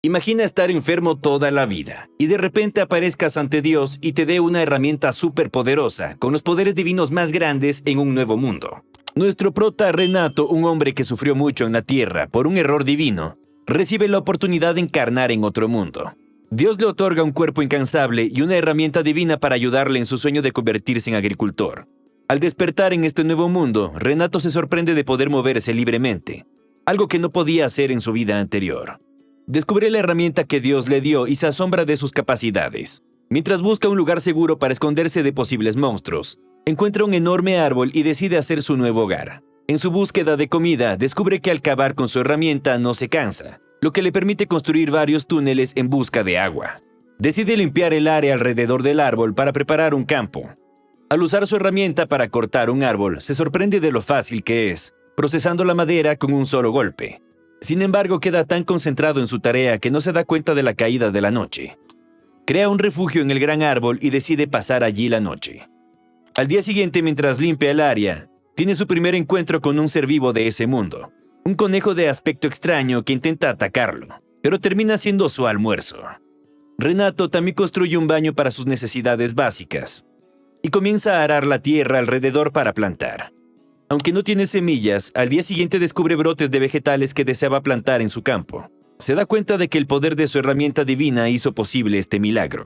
Imagina estar enfermo toda la vida y de repente aparezcas ante Dios y te dé una herramienta superpoderosa con los poderes divinos más grandes en un nuevo mundo. Nuestro prota Renato, un hombre que sufrió mucho en la tierra por un error divino, recibe la oportunidad de encarnar en otro mundo. Dios le otorga un cuerpo incansable y una herramienta divina para ayudarle en su sueño de convertirse en agricultor. Al despertar en este nuevo mundo, Renato se sorprende de poder moverse libremente, algo que no podía hacer en su vida anterior. Descubre la herramienta que Dios le dio y se asombra de sus capacidades. Mientras busca un lugar seguro para esconderse de posibles monstruos, encuentra un enorme árbol y decide hacer su nuevo hogar. En su búsqueda de comida, descubre que al cavar con su herramienta no se cansa, lo que le permite construir varios túneles en busca de agua. Decide limpiar el área alrededor del árbol para preparar un campo. Al usar su herramienta para cortar un árbol, se sorprende de lo fácil que es, procesando la madera con un solo golpe. Sin embargo, queda tan concentrado en su tarea que no se da cuenta de la caída de la noche. Crea un refugio en el gran árbol y decide pasar allí la noche. Al día siguiente, mientras limpia el área, tiene su primer encuentro con un ser vivo de ese mundo. Un conejo de aspecto extraño que intenta atacarlo, pero termina siendo su almuerzo. Renato también construye un baño para sus necesidades básicas y comienza a arar la tierra alrededor para plantar. Aunque no tiene semillas, al día siguiente descubre brotes de vegetales que deseaba plantar en su campo. Se da cuenta de que el poder de su herramienta divina hizo posible este milagro.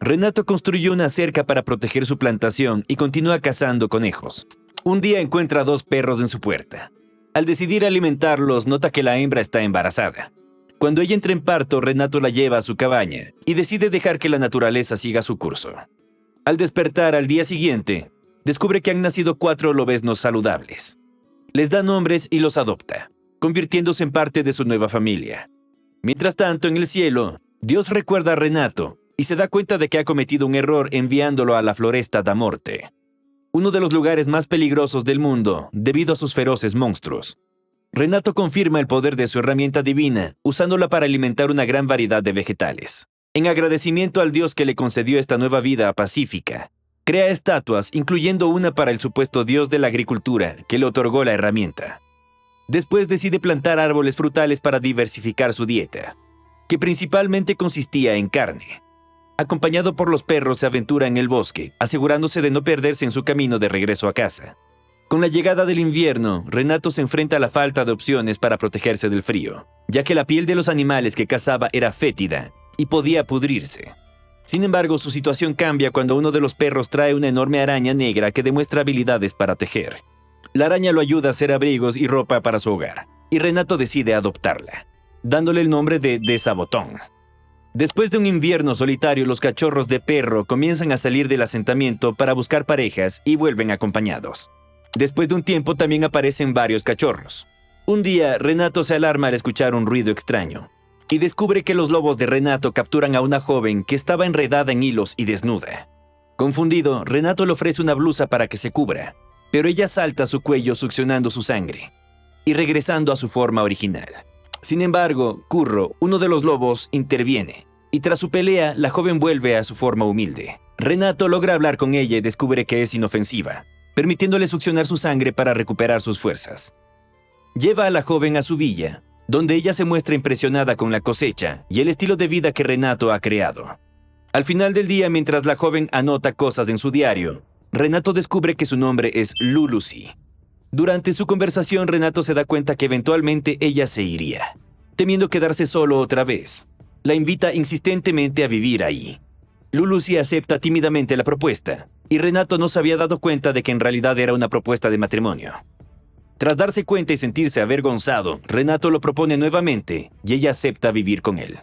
Renato construyó una cerca para proteger su plantación y continúa cazando conejos. Un día encuentra 2 perros en su puerta. Al decidir alimentarlos, nota que la hembra está embarazada. Cuando ella entra en parto, Renato la lleva a su cabaña y decide dejar que la naturaleza siga su curso. Al despertar al día siguiente, descubre que han nacido 4 lobeznos saludables. Les da nombres y los adopta, convirtiéndose en parte de su nueva familia. Mientras tanto, en el cielo, Dios recuerda a Renato y se da cuenta de que ha cometido un error enviándolo a la Floresta da Morte, uno de los lugares más peligrosos del mundo debido a sus feroces monstruos. Renato confirma el poder de su herramienta divina, usándola para alimentar una gran variedad de vegetales. En agradecimiento al Dios que le concedió esta nueva vida pacífica, crea estatuas, incluyendo una para el supuesto Dios de la agricultura que le otorgó la herramienta. Después decide plantar árboles frutales para diversificar su dieta, que principalmente consistía en carne. Acompañado por los perros, se aventura en el bosque, asegurándose de no perderse en su camino de regreso a casa. Con la llegada del invierno, Renato se enfrenta a la falta de opciones para protegerse del frío, ya que la piel de los animales que cazaba era fétida y podía pudrirse. Sin embargo, su situación cambia cuando uno de los perros trae una enorme araña negra que demuestra habilidades para tejer. La araña lo ayuda a hacer abrigos y ropa para su hogar, y Renato decide adoptarla, dándole el nombre de Desabotón. Después de un invierno solitario, los cachorros de perro comienzan a salir del asentamiento para buscar parejas y vuelven acompañados. Después de un tiempo también aparecen varios cachorros. Un día, Renato se alarma al escuchar un ruido extraño y descubre que los lobos de Renato capturan a una joven que estaba enredada en hilos y desnuda. Confundido, Renato le ofrece una blusa para que se cubra, pero ella salta a su cuello succionando su sangre y regresando a su forma original. Sin embargo, Curro, uno de los lobos, interviene, y tras su pelea, la joven vuelve a su forma humilde. Renato logra hablar con ella y descubre que es inofensiva, permitiéndole succionar su sangre para recuperar sus fuerzas. Lleva a la joven a su villa, donde ella se muestra impresionada con la cosecha y el estilo de vida que Renato ha creado. Al final del día, mientras la joven anota cosas en su diario, Renato descubre que su nombre es Lulusi. Durante su conversación, Renato se da cuenta que eventualmente ella se iría, temiendo quedarse solo otra vez. La invita insistentemente a vivir ahí. Lulusi acepta tímidamente la propuesta, y Renato no se había dado cuenta de que en realidad era una propuesta de matrimonio. Tras darse cuenta y sentirse avergonzado, Renato lo propone nuevamente, y ella acepta vivir con él.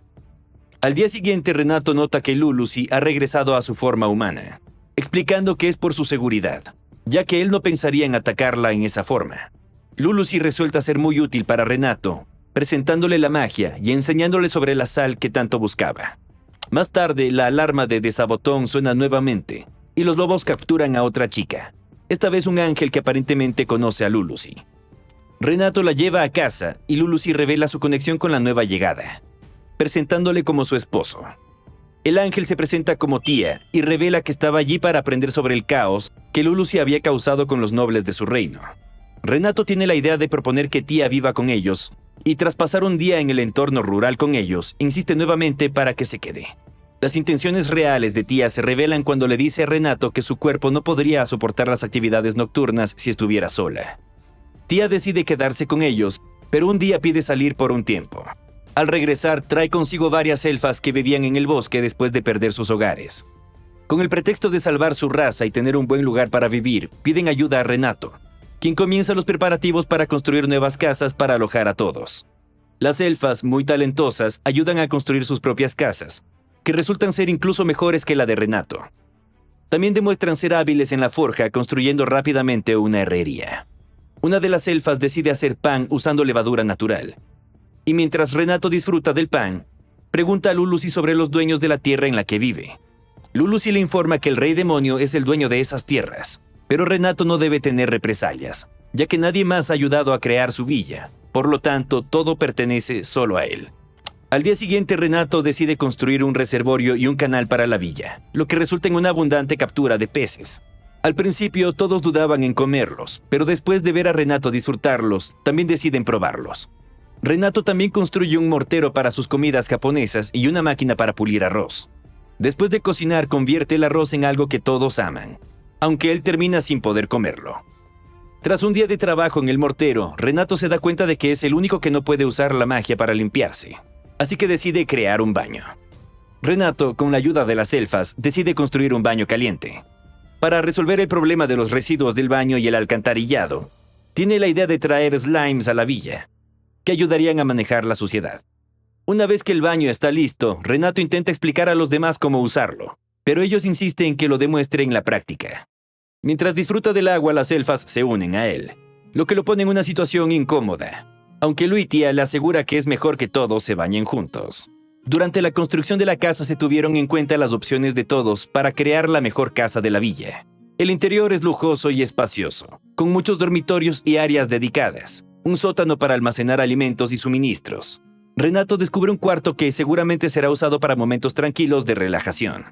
Al día siguiente, Renato nota que Lulusi ha regresado a su forma humana, explicando que es por su seguridad, ya que él no pensaría en atacarla en esa forma. Lulusi resulta ser muy útil para Renato, presentándole la magia y enseñándole sobre la sal que tanto buscaba. Más tarde, la alarma de Desabotón suena nuevamente, y los lobos capturan a otra chica, esta vez un ángel que aparentemente conoce a Lulusi. Renato la lleva a casa y Lulusi revela su conexión con la nueva llegada, presentándole como su esposo. El ángel se presenta como Tía y revela que estaba allí para aprender sobre el caos que Lulusi había causado con los nobles de su reino. Renato tiene la idea de proponer que Tía viva con ellos, Y tras pasar un día en el entorno rural con ellos, insiste nuevamente para que se quede. Las intenciones reales de Tia se revelan cuando le dice a Renato que su cuerpo no podría soportar las actividades nocturnas si estuviera sola. Tia decide quedarse con ellos, pero un día pide salir por un tiempo. Al regresar, trae consigo varias elfas que vivían en el bosque después de perder sus hogares. Con el pretexto de salvar su raza y tener un buen lugar para vivir, piden ayuda a Renato, quien comienza los preparativos para construir nuevas casas para alojar a todos. Las elfas, muy talentosas, ayudan a construir sus propias casas, que resultan ser incluso mejores que la de Renato. También demuestran ser hábiles en la forja, construyendo rápidamente una herrería. Una de las elfas decide hacer pan usando levadura natural. Y mientras Renato disfruta del pan, pregunta a Lulusi sobre los dueños de la tierra en la que vive. Lulusi le informa que el rey demonio es el dueño de esas tierras, pero Renato no debe tener represalias, ya que nadie más ha ayudado a crear su villa. Por lo tanto, todo pertenece solo a él. Al día siguiente, Renato decide construir un reservorio y un canal para la villa, lo que resulta en una abundante captura de peces. Al principio, todos dudaban en comerlos, pero después de ver a Renato disfrutarlos, también deciden probarlos. Renato también construye un mortero para sus comidas japonesas y una máquina para pulir arroz. Después de cocinar, convierte el arroz en algo que todos aman, aunque él termina sin poder comerlo. Tras un día de trabajo en el mortero, Renato se da cuenta de que es el único que no puede usar la magia para limpiarse. Así que decide crear un baño. Renato, con la ayuda de las elfas, decide construir un baño caliente. Para resolver el problema de los residuos del baño y el alcantarillado, tiene la idea de traer slimes a la villa, que ayudarían a manejar la suciedad. Una vez que el baño está listo, Renato intenta explicar a los demás cómo usarlo, pero ellos insisten en que lo demuestre en la práctica. Mientras disfruta del agua, las elfas se unen a él, lo que lo pone en una situación incómoda, aunque Lu y Tia le asegura que es mejor que todos se bañen juntos. Durante la construcción de la casa se tuvieron en cuenta las opciones de todos para crear la mejor casa de la villa. El interior es lujoso y espacioso, con muchos dormitorios y áreas dedicadas, un sótano para almacenar alimentos y suministros. Renato descubre un cuarto que seguramente será usado para momentos tranquilos de relajación.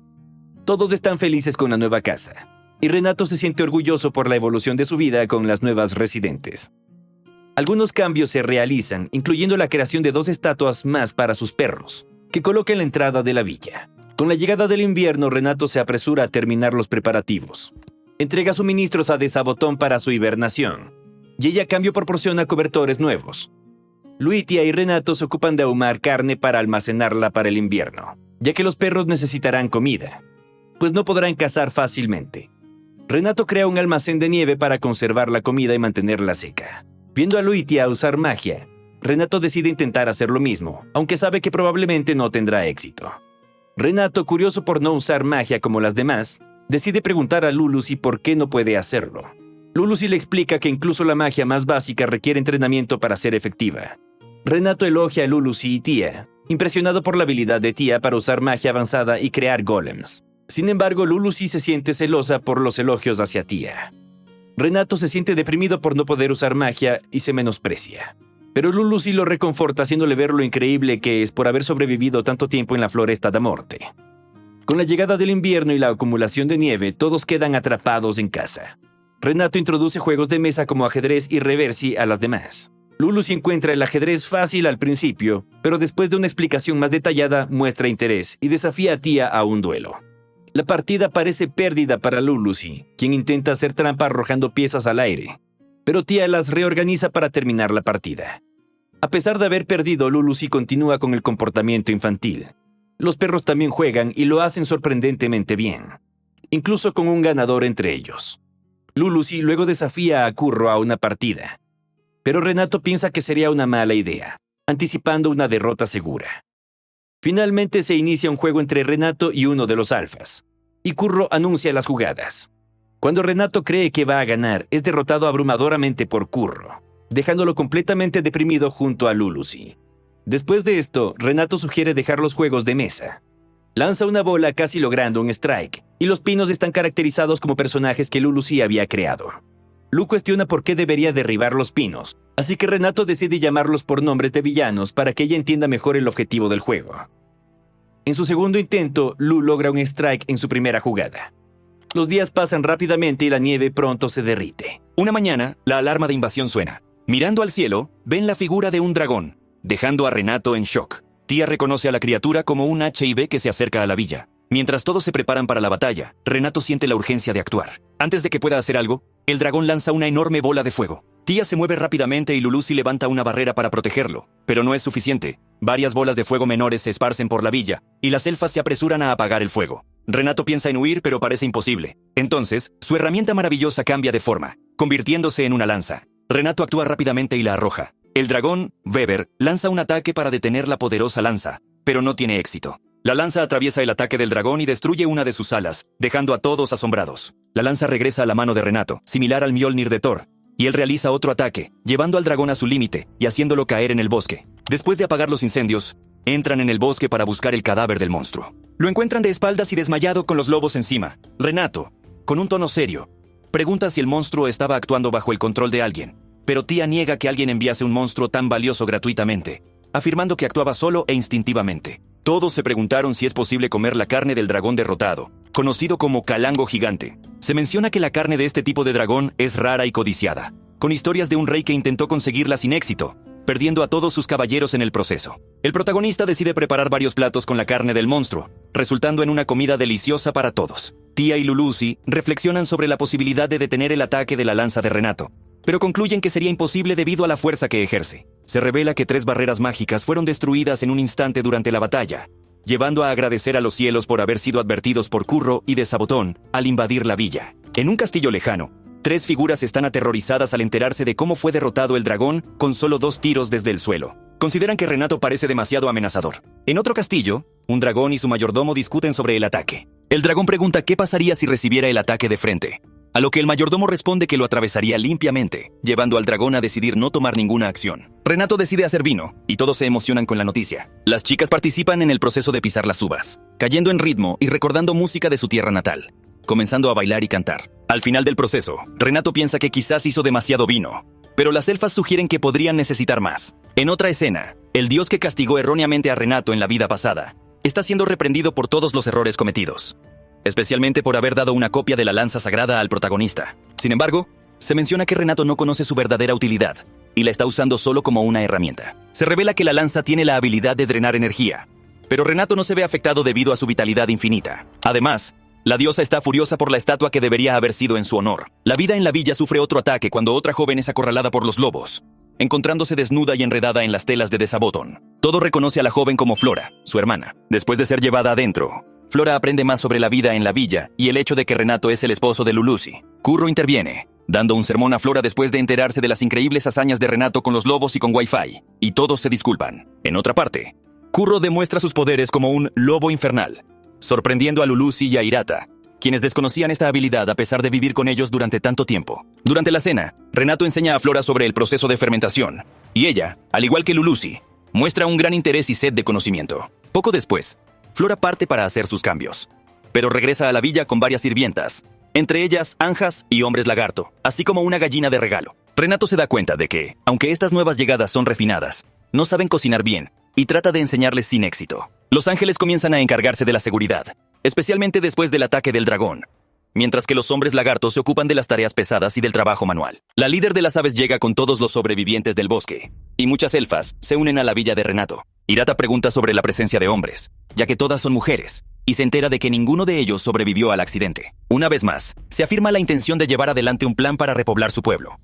Todos están felices con la nueva casa, y Renato se siente orgulloso por la evolución de su vida con las nuevas residentes. Algunos cambios se realizan, incluyendo la creación de 2 estatuas más para sus perros, que coloca en la entrada de la villa. Con la llegada del invierno, Renato se apresura a terminar los preparativos. Entrega suministros a Desabotón para su hibernación, y ella a cambio proporciona cobertores nuevos. Luitia y Renato se ocupan de ahumar carne para almacenarla para el invierno, ya que los perros necesitarán comida, pues no podrán cazar fácilmente. Renato crea un almacén de nieve para conservar la comida y mantenerla seca. Viendo a Luitia usar magia, Renato decide intentar hacer lo mismo, aunque sabe que probablemente no tendrá éxito. Renato, curioso por no usar magia como las demás, decide preguntar a Lulusi por qué no puede hacerlo. Lulusi le explica que incluso la magia más básica requiere entrenamiento para ser efectiva. Renato elogia a Lulusi y Tia, impresionado por la habilidad de Tia para usar magia avanzada y crear golems. Sin embargo, Lulusi se siente celosa por los elogios hacia Tia. Renato se siente deprimido por no poder usar magia y se menosprecia. Pero Lulusi lo reconforta haciéndole ver lo increíble que es por haber sobrevivido tanto tiempo en la Floresta da Morte. Con la llegada del invierno y la acumulación de nieve, todos quedan atrapados en casa. Renato introduce juegos de mesa como ajedrez y reversi a las demás. Lulusi encuentra el ajedrez fácil al principio, pero después de una explicación más detallada muestra interés y desafía a Tia a un duelo. La partida parece pérdida para Lulusi, quien intenta hacer trampa arrojando piezas al aire, pero Tia las reorganiza para terminar la partida. A pesar de haber perdido, Lulusi continúa con el comportamiento infantil. Los perros también juegan y lo hacen sorprendentemente bien, incluso con un ganador entre ellos. Lulusi luego desafía a Curro a una partida, pero Renato piensa que sería una mala idea, anticipando una derrota segura. Finalmente se inicia un juego entre Renato y uno de los alfas, y Curro anuncia las jugadas. Cuando Renato cree que va a ganar, es derrotado abrumadoramente por Curro, dejándolo completamente deprimido junto a Lulusi. Después de esto, Renato sugiere dejar los juegos de mesa. Lanza una bola casi logrando un strike, y los pinos están caracterizados como personajes que Lulusi había creado. Lu cuestiona por qué debería derribar los pinos, así que Renato decide llamarlos por nombres de villanos para que ella entienda mejor el objetivo del juego. En su segundo intento, Lu logra un strike en su primera jugada. Los días pasan rápidamente y la nieve pronto se derrite. Una mañana, la alarma de invasión suena. Mirando al cielo, ven la figura de un dragón. dejando a Renato en shock. Tía reconoce a la criatura como un HIV que se acerca a la villa. Mientras todos se preparan para la batalla, Renato siente la urgencia de actuar. Antes de que pueda hacer algo, el dragón lanza una enorme bola de fuego. Tía se mueve rápidamente y Lulusi levanta una barrera para protegerlo, pero no es suficiente. Varias bolas de fuego menores se esparcen por la villa, y las elfas se apresuran a apagar el fuego. Renato piensa en huir, pero parece imposible. Entonces, su herramienta maravillosa cambia de forma, convirtiéndose en una lanza. Renato actúa rápidamente y la arroja. El dragón, Weber, lanza un ataque para detener la poderosa lanza, pero no tiene éxito. La lanza atraviesa el ataque del dragón y destruye una de sus alas, dejando a todos asombrados. La lanza regresa a la mano de Renato, similar al Mjolnir de Thor, y él realiza otro ataque, llevando al dragón a su límite y haciéndolo caer en el bosque. Después de apagar los incendios, entran en el bosque para buscar el cadáver del monstruo. Lo encuentran de espaldas y desmayado con los lobos encima. Renato, con un tono serio, pregunta si el monstruo estaba actuando bajo el control de alguien, pero Tía niega que alguien enviase un monstruo tan valioso gratuitamente, afirmando que actuaba solo e instintivamente. Todos se preguntaron si es posible comer la carne del dragón derrotado, conocido como calango gigante. Se menciona que la carne de este tipo de dragón es rara y codiciada, con historias de un rey que intentó conseguirla sin éxito, perdiendo a todos sus caballeros en el proceso. El protagonista decide preparar varios platos con la carne del monstruo, resultando en una comida deliciosa para todos. Tía y Lulusi reflexionan sobre la posibilidad de detener el ataque de la lanza de Renato, pero concluyen que sería imposible debido a la fuerza que ejerce. Se revela que 3 barreras mágicas fueron destruidas en un instante durante la batalla, llevando a agradecer a los cielos por haber sido advertidos por Curro y de Sabotón al invadir la villa. En un castillo lejano, 3 figuras están aterrorizadas al enterarse de cómo fue derrotado el dragón con solo 2 tiros desde el suelo. Consideran que Renato parece demasiado amenazador. En otro castillo, un dragón y su mayordomo discuten sobre el ataque. El dragón pregunta qué pasaría si recibiera el ataque de frente, a lo que el mayordomo responde que lo atravesaría limpiamente, llevando al dragón a decidir no tomar ninguna acción. Renato decide hacer vino, y todos se emocionan con la noticia. Las chicas participan en el proceso de pisar las uvas, cayendo en ritmo y recordando música de su tierra natal, comenzando a bailar y cantar. Al final del proceso, Renato piensa que quizás hizo demasiado vino, pero las elfas sugieren que podrían necesitar más. En otra escena, el dios que castigó erróneamente a Renato en la vida pasada está siendo reprendido por todos los errores cometidos, especialmente por haber dado una copia de la lanza sagrada al protagonista. Sin embargo, se menciona que Renato no conoce su verdadera utilidad y la está usando solo como una herramienta. Se revela que la lanza tiene la habilidad de drenar energía, pero Renato no se ve afectado debido a su vitalidad infinita. Además, la diosa está furiosa por la estatua que debería haber sido en su honor. La vida en la villa sufre otro ataque cuando otra joven es acorralada por los lobos, encontrándose desnuda y enredada en las telas de Desabotón. Todo reconoce a la joven como Flora, su hermana. Después de ser llevada adentro, Flora aprende más sobre la vida en la villa y el hecho de que Renato es el esposo de Lulusi. Curro interviene, dando un sermón a Flora después de enterarse de las increíbles hazañas de Renato con los lobos y con Wi-Fi, y todos se disculpan. En otra parte, Curro demuestra sus poderes como un lobo infernal, sorprendiendo a Lulusi y a Hirata, quienes desconocían esta habilidad a pesar de vivir con ellos durante tanto tiempo. Durante la cena, Renato enseña a Flora sobre el proceso de fermentación, y ella, al igual que Lulusi, muestra un gran interés y sed de conocimiento. Poco después, Flora parte para hacer sus cambios, pero regresa a la villa con varias sirvientas, entre ellas anjas y hombres lagarto, así como una gallina de regalo. Renato se da cuenta de que, aunque estas nuevas llegadas son refinadas, no saben cocinar bien, y trata de enseñarles sin éxito. Los ángeles comienzan a encargarse de la seguridad, especialmente después del ataque del dragón, mientras que los hombres lagartos se ocupan de las tareas pesadas y del trabajo manual. La líder de las aves llega con todos los sobrevivientes del bosque, y muchas elfas se unen a la villa de Renato. Hirata pregunta sobre la presencia de hombres, ya que todas son mujeres, y se entera de que ninguno de ellos sobrevivió al accidente. Una vez más, se afirma la intención de llevar adelante un plan para repoblar su pueblo.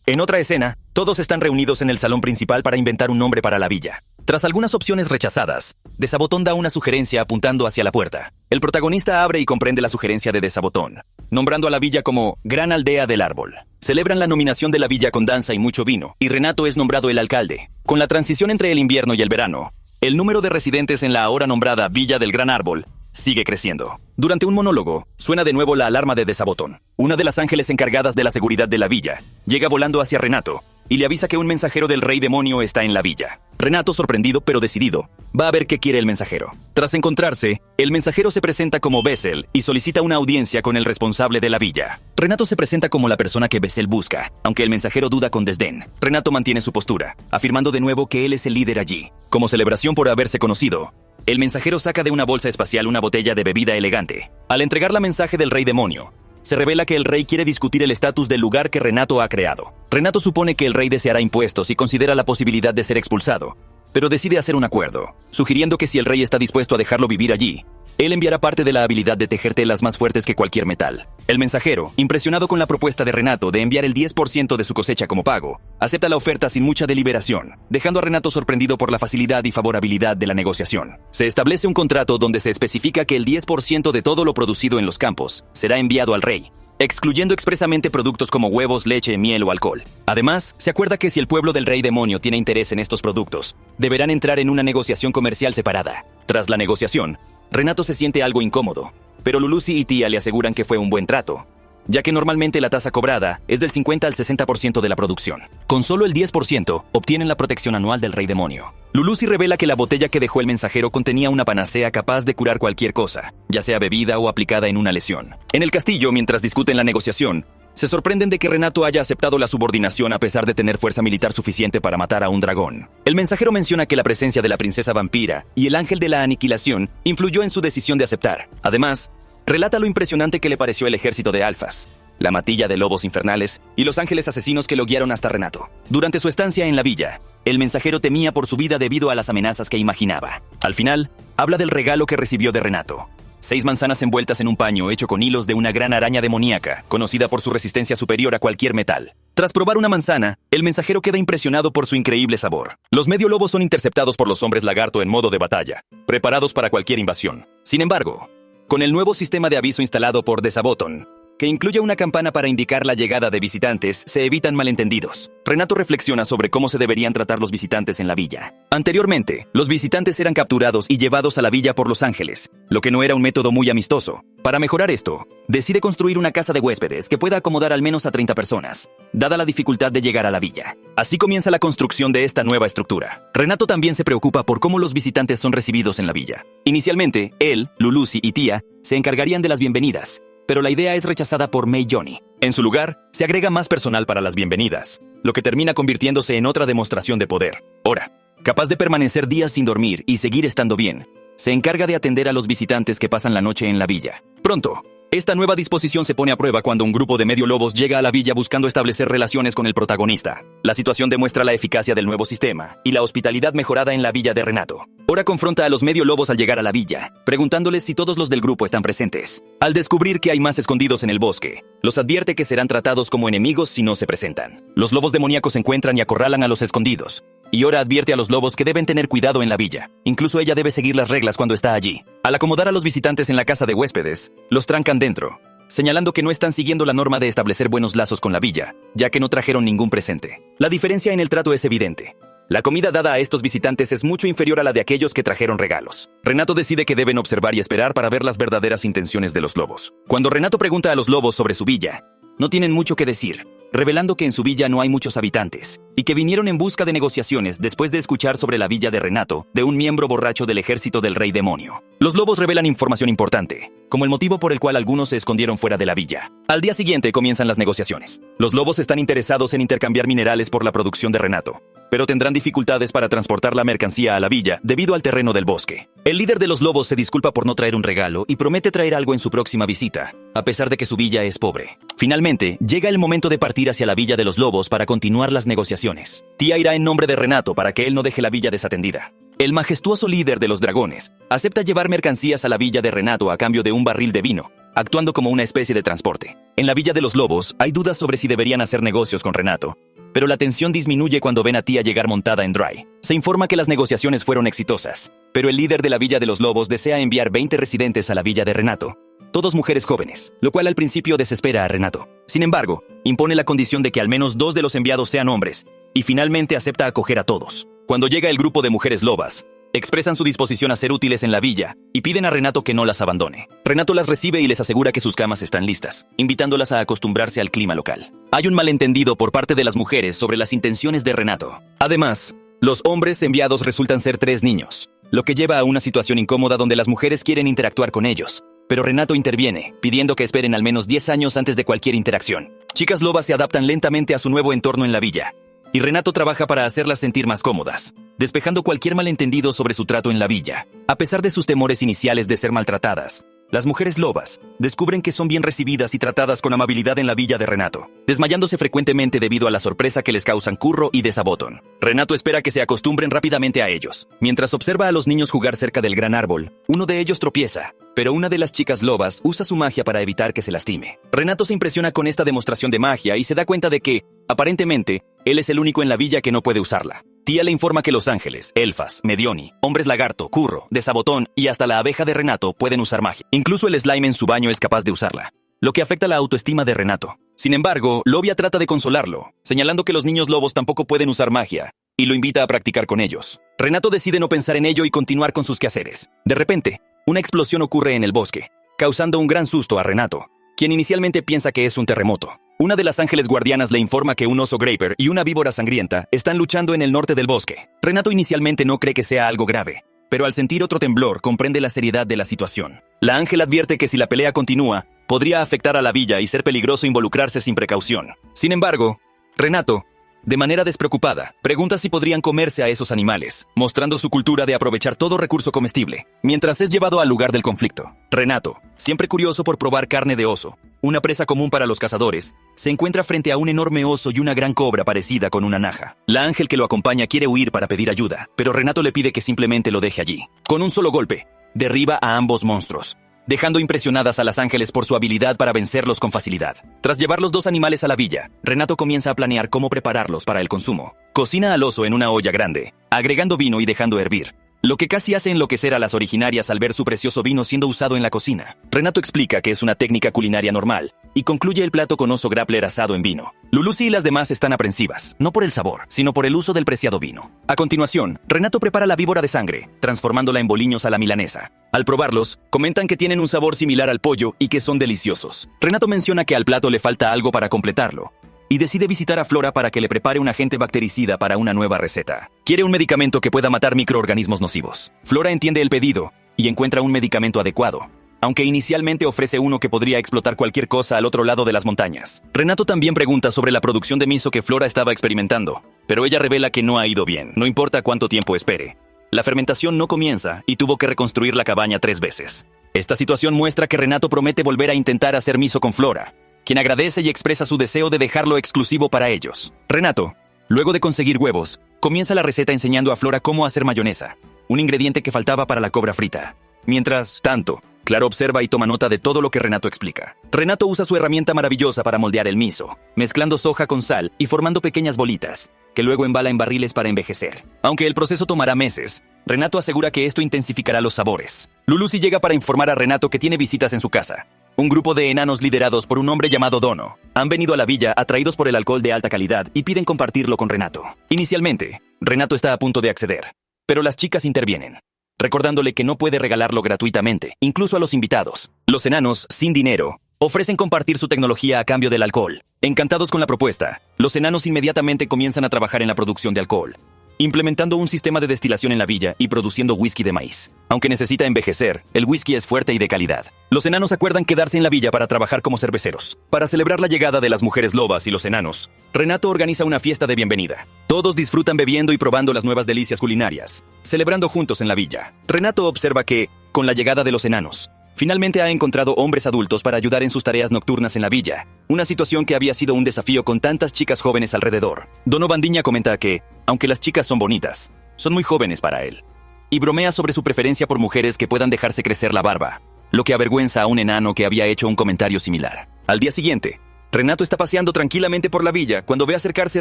En otra escena, todos están reunidos en el salón principal para inventar un nombre para la villa. Tras algunas opciones rechazadas, Desabotón da una sugerencia apuntando hacia la puerta. El protagonista abre y comprende la sugerencia de Desabotón, nombrando a la villa como Gran Aldea del Árbol. Celebran la nominación de la villa con danza y mucho vino, y Renato es nombrado el alcalde. Con la transición entre el invierno y el verano, el número de residentes en la ahora nombrada Villa del Gran Árbol sigue creciendo. Durante un monólogo, suena de nuevo la alarma de Desabotón. Una de las ángeles encargadas de la seguridad de la villa llega volando hacia Renato y le avisa que un mensajero del rey demonio está en la villa. Renato, sorprendido pero decidido, va a ver qué quiere el mensajero. Tras encontrarse, el mensajero se presenta como Bessel y solicita una audiencia con el responsable de la villa. Renato se presenta como la persona que Bessel busca, aunque el mensajero duda con desdén. Renato mantiene su postura, afirmando de nuevo que él es el líder allí. Como celebración por haberse conocido, el mensajero saca de una bolsa espacial una botella de bebida elegante. Al entregar la mensaje del rey demonio, se revela que el rey quiere discutir el estatus del lugar que Renato ha creado. Renato supone que el rey deseará impuestos y considera la posibilidad de ser expulsado, pero decide hacer un acuerdo, sugiriendo que si el rey está dispuesto a dejarlo vivir allí, él enviará parte de la habilidad de tejer telas más fuertes que cualquier metal. El mensajero, impresionado con la propuesta de Renato de enviar el 10% de su cosecha como pago, acepta la oferta sin mucha deliberación, dejando a Renato sorprendido por la facilidad y favorabilidad de la negociación. Se establece un contrato donde se especifica que el 10% de todo lo producido en los campos será enviado al rey, excluyendo expresamente productos como huevos, leche, miel o alcohol. Además, se acuerda que si el pueblo del rey demonio tiene interés en estos productos, deberán entrar en una negociación comercial separada. Tras la negociación, Renato se siente algo incómodo, pero Lulusi y Tia le aseguran que fue un buen trato, ya que normalmente la tasa cobrada es del 50 al 60% de la producción. Con solo el 10% obtienen la protección anual del rey demonio. Lulusi revela que la botella que dejó el mensajero contenía una panacea capaz de curar cualquier cosa, ya sea bebida o aplicada en una lesión. En el castillo, mientras discuten la negociación, se sorprenden de que Renato haya aceptado la subordinación a pesar de tener fuerza militar suficiente para matar a un dragón. El mensajero menciona que la presencia de la princesa vampira y el ángel de la aniquilación influyó en su decisión de aceptar. Además, relata lo impresionante que le pareció el ejército de alfas, la matilla de lobos infernales y los ángeles asesinos que lo guiaron hasta Renato. Durante su estancia en la villa, el mensajero temía por su vida debido a las amenazas que imaginaba. Al final, habla del regalo que recibió de Renato: 6 manzanas envueltas en un paño hecho con hilos de una gran araña demoníaca, conocida por su resistencia superior a cualquier metal. Tras probar una manzana, el mensajero queda impresionado por su increíble sabor. Los medio lobos son interceptados por los hombres lagarto en modo de batalla, preparados para cualquier invasión. Sin embargo, con el nuevo sistema de aviso instalado por The Saboton, que incluye una campana para indicar la llegada de visitantes, se evitan malentendidos. Renato reflexiona sobre cómo se deberían tratar los visitantes en la villa. Anteriormente, los visitantes eran capturados y llevados a la villa por los ángeles, lo que no era un método muy amistoso. Para mejorar esto, decide construir una casa de huéspedes que pueda acomodar al menos a 30 personas, dada la dificultad de llegar a la villa. Así comienza la construcción de esta nueva estructura. Renato también se preocupa por cómo los visitantes son recibidos en la villa. Inicialmente, él, Lulusi y Tia se encargarían de las bienvenidas, pero la idea es rechazada por May Johnny. En su lugar, se agrega más personal para las bienvenidas, lo que termina convirtiéndose en otra demostración de poder. Ora, capaz de permanecer días sin dormir y seguir estando bien, se encarga de atender a los visitantes que pasan la noche en la villa. Pronto, esta nueva disposición se pone a prueba cuando un grupo de medio lobos llega a la villa buscando establecer relaciones con el protagonista. La situación demuestra la eficacia del nuevo sistema y la hospitalidad mejorada en la villa de Renato. Ora confronta a los medio lobos al llegar a la villa, preguntándoles si todos los del grupo están presentes. Al descubrir que hay más escondidos en el bosque, los advierte que serán tratados como enemigos si no se presentan. Los lobos demoníacos encuentran y acorralan a los escondidos, y Ora advierte a los lobos que deben tener cuidado en la villa. Incluso ella debe seguir las reglas cuando está allí. Al acomodar a los visitantes en la casa de huéspedes, los trancan dentro, señalando que no están siguiendo la norma de establecer buenos lazos con la villa, ya que no trajeron ningún presente. La diferencia en el trato es evidente. La comida dada a estos visitantes es mucho inferior a la de aquellos que trajeron regalos. Renato decide que deben observar y esperar para ver las verdaderas intenciones de los lobos. Cuando Renato pregunta a los lobos sobre su villa, no tienen mucho que decir, revelando que en su villa no hay muchos habitantes, y que vinieron en busca de negociaciones después de escuchar sobre la villa de Renato de un miembro borracho del ejército del rey demonio. Los lobos revelan información importante, como el motivo por el cual algunos se escondieron fuera de la villa. Al día siguiente comienzan las negociaciones. Los lobos están interesados en intercambiar minerales por la producción de Renato, pero tendrán dificultades para transportar la mercancía a la villa debido al terreno del bosque. El líder de los lobos se disculpa por no traer un regalo y promete traer algo en su próxima visita, a pesar de que su villa es pobre. Finalmente, llega el momento de partir hacia la villa de los lobos para continuar las negociaciones. Tia irá en nombre de Renato para que él no deje la villa desatendida. El majestuoso líder de los dragones acepta llevar mercancías a la villa de Renato a cambio de un barril de vino, actuando como una especie de transporte. En la villa de los lobos hay dudas sobre si deberían hacer negocios con Renato, pero la tensión disminuye cuando ven a Tia llegar montada en Dry. Se informa que las negociaciones fueron exitosas, pero el líder de la villa de los lobos desea enviar 20 residentes a la villa de Renato, todos mujeres jóvenes, lo cual al principio desespera a Renato. Sin embargo, impone la condición de que al menos 2 de los enviados sean hombres, y finalmente acepta acoger a todos. Cuando llega el grupo de mujeres lobas, expresan su disposición a ser útiles en la villa y piden a Renato que no las abandone. Renato las recibe y les asegura que sus camas están listas, invitándolas a acostumbrarse al clima local. Hay un malentendido por parte de las mujeres sobre las intenciones de Renato. Además, los hombres enviados resultan ser 3 niños, lo que lleva a una situación incómoda donde las mujeres quieren interactuar con ellos, pero Renato interviene, pidiendo que esperen al menos 10 años antes de cualquier interacción. Chicas lobas se adaptan lentamente a su nuevo entorno en la villa, y Renato trabaja para hacerlas sentir más cómodas, despejando cualquier malentendido sobre su trato en la villa. A pesar de sus temores iniciales de ser maltratadas, las mujeres lobas descubren que son bien recibidas y tratadas con amabilidad en la villa de Renato, desmayándose frecuentemente debido a la sorpresa que les causan Curro y Desaboton. Renato espera que se acostumbren rápidamente a ellos. Mientras observa a los niños jugar cerca del gran árbol, uno de ellos tropieza, pero una de las chicas lobas usa su magia para evitar que se lastime. Renato se impresiona con esta demostración de magia y se da cuenta de que, aparentemente, él es el único en la villa que no puede usarla. Tía le informa que los ángeles, elfas, Medioni, hombres lagarto, Curro, Desabotón y hasta la abeja de Renato pueden usar magia. Incluso el slime en su baño es capaz de usarla, lo que afecta la autoestima de Renato. Sin embargo, Lobia trata de consolarlo, señalando que los niños lobos tampoco pueden usar magia, y lo invita a practicar con ellos. Renato decide no pensar en ello y continuar con sus quehaceres. De repente, una explosión ocurre en el bosque, causando un gran susto a Renato, quien inicialmente piensa que es un terremoto. Una de las ángeles guardianas le informa que un oso Graper y una víbora sangrienta están luchando en el norte del bosque. Renato inicialmente no cree que sea algo grave, pero al sentir otro temblor comprende la seriedad de la situación. La ángel advierte que si la pelea continúa, podría afectar a la villa y ser peligroso involucrarse sin precaución. Sin embargo, Renato, de manera despreocupada, pregunta si podrían comerse a esos animales, mostrando su cultura de aprovechar todo recurso comestible, mientras es llevado al lugar del conflicto. Renato, siempre curioso por probar carne de oso, una presa común para los cazadores, se encuentra frente a un enorme oso y una gran cobra parecida con una naja. La ángel que lo acompaña quiere huir para pedir ayuda, pero Renato le pide que simplemente lo deje allí. Con un solo golpe, derriba a ambos monstruos, dejando impresionadas a las ángeles por su habilidad para vencerlos con facilidad. Tras llevar los dos animales a la villa, Renato comienza a planear cómo prepararlos para el consumo. Cocina al oso en una olla grande, agregando vino y dejando hervir, lo que casi hace enloquecer a las originarias al ver su precioso vino siendo usado en la cocina. Renato explica que es una técnica culinaria normal, y concluye el plato con oso grappler asado en vino. Lulusi y las demás están aprensivas, no por el sabor, sino por el uso del preciado vino. A continuación, Renato prepara la víbora de sangre, transformándola en boliños a la milanesa. Al probarlos, comentan que tienen un sabor similar al pollo y que son deliciosos. Renato menciona que al plato le falta algo para completarlo, y decide visitar a Flora para que le prepare un agente bactericida para una nueva receta. Quiere un medicamento que pueda matar microorganismos nocivos. Flora entiende el pedido y encuentra un medicamento adecuado, aunque inicialmente ofrece uno que podría explotar cualquier cosa al otro lado de las montañas. Renato también pregunta sobre la producción de miso que Flora estaba experimentando, pero ella revela que no ha ido bien, no importa cuánto tiempo espere. La fermentación no comienza y tuvo que reconstruir la cabaña 3 veces. Esta situación muestra que Renato promete volver a intentar hacer miso con Flora, quien agradece y expresa su deseo de dejarlo exclusivo para ellos. Renato, luego de conseguir huevos, comienza la receta enseñando a Flora cómo hacer mayonesa, un ingrediente que faltaba para la cobra frita. Mientras tanto, Claro observa y toma nota de todo lo que Renato explica. Renato usa su herramienta maravillosa para moldear el miso, mezclando soja con sal y formando pequeñas bolitas, que luego embala en barriles para envejecer. Aunque el proceso tomará meses, Renato asegura que esto intensificará los sabores. Lulusi llega para informar a Renato que tiene visitas en su casa. Un grupo de enanos liderados por un hombre llamado Dono han venido a la villa atraídos por el alcohol de alta calidad y piden compartirlo con Renato. Inicialmente, Renato está a punto de acceder, pero las chicas intervienen, recordándole que no puede regalarlo gratuitamente, incluso a los invitados. Los enanos, sin dinero, ofrecen compartir su tecnología a cambio del alcohol. Encantados con la propuesta, los enanos inmediatamente comienzan a trabajar en la producción de alcohol, implementando un sistema de destilación en la villa y produciendo whisky de maíz. Aunque necesita envejecer, el whisky es fuerte y de calidad. Los enanos acuerdan quedarse en la villa para trabajar como cerveceros. Para celebrar la llegada de las mujeres lobas y los enanos, Renato organiza una fiesta de bienvenida. Todos disfrutan bebiendo y probando las nuevas delicias culinarias, celebrando juntos en la villa. Renato observa que, con la llegada de los enanos, finalmente ha encontrado hombres adultos para ayudar en sus tareas nocturnas en la villa, una situación que había sido un desafío con tantas chicas jóvenes alrededor. Dono Bandiña comenta que, aunque las chicas son bonitas, son muy jóvenes para él, y bromea sobre su preferencia por mujeres que puedan dejarse crecer la barba, lo que avergüenza a un enano que había hecho un comentario similar. Al día siguiente, Renato está paseando tranquilamente por la villa cuando ve acercarse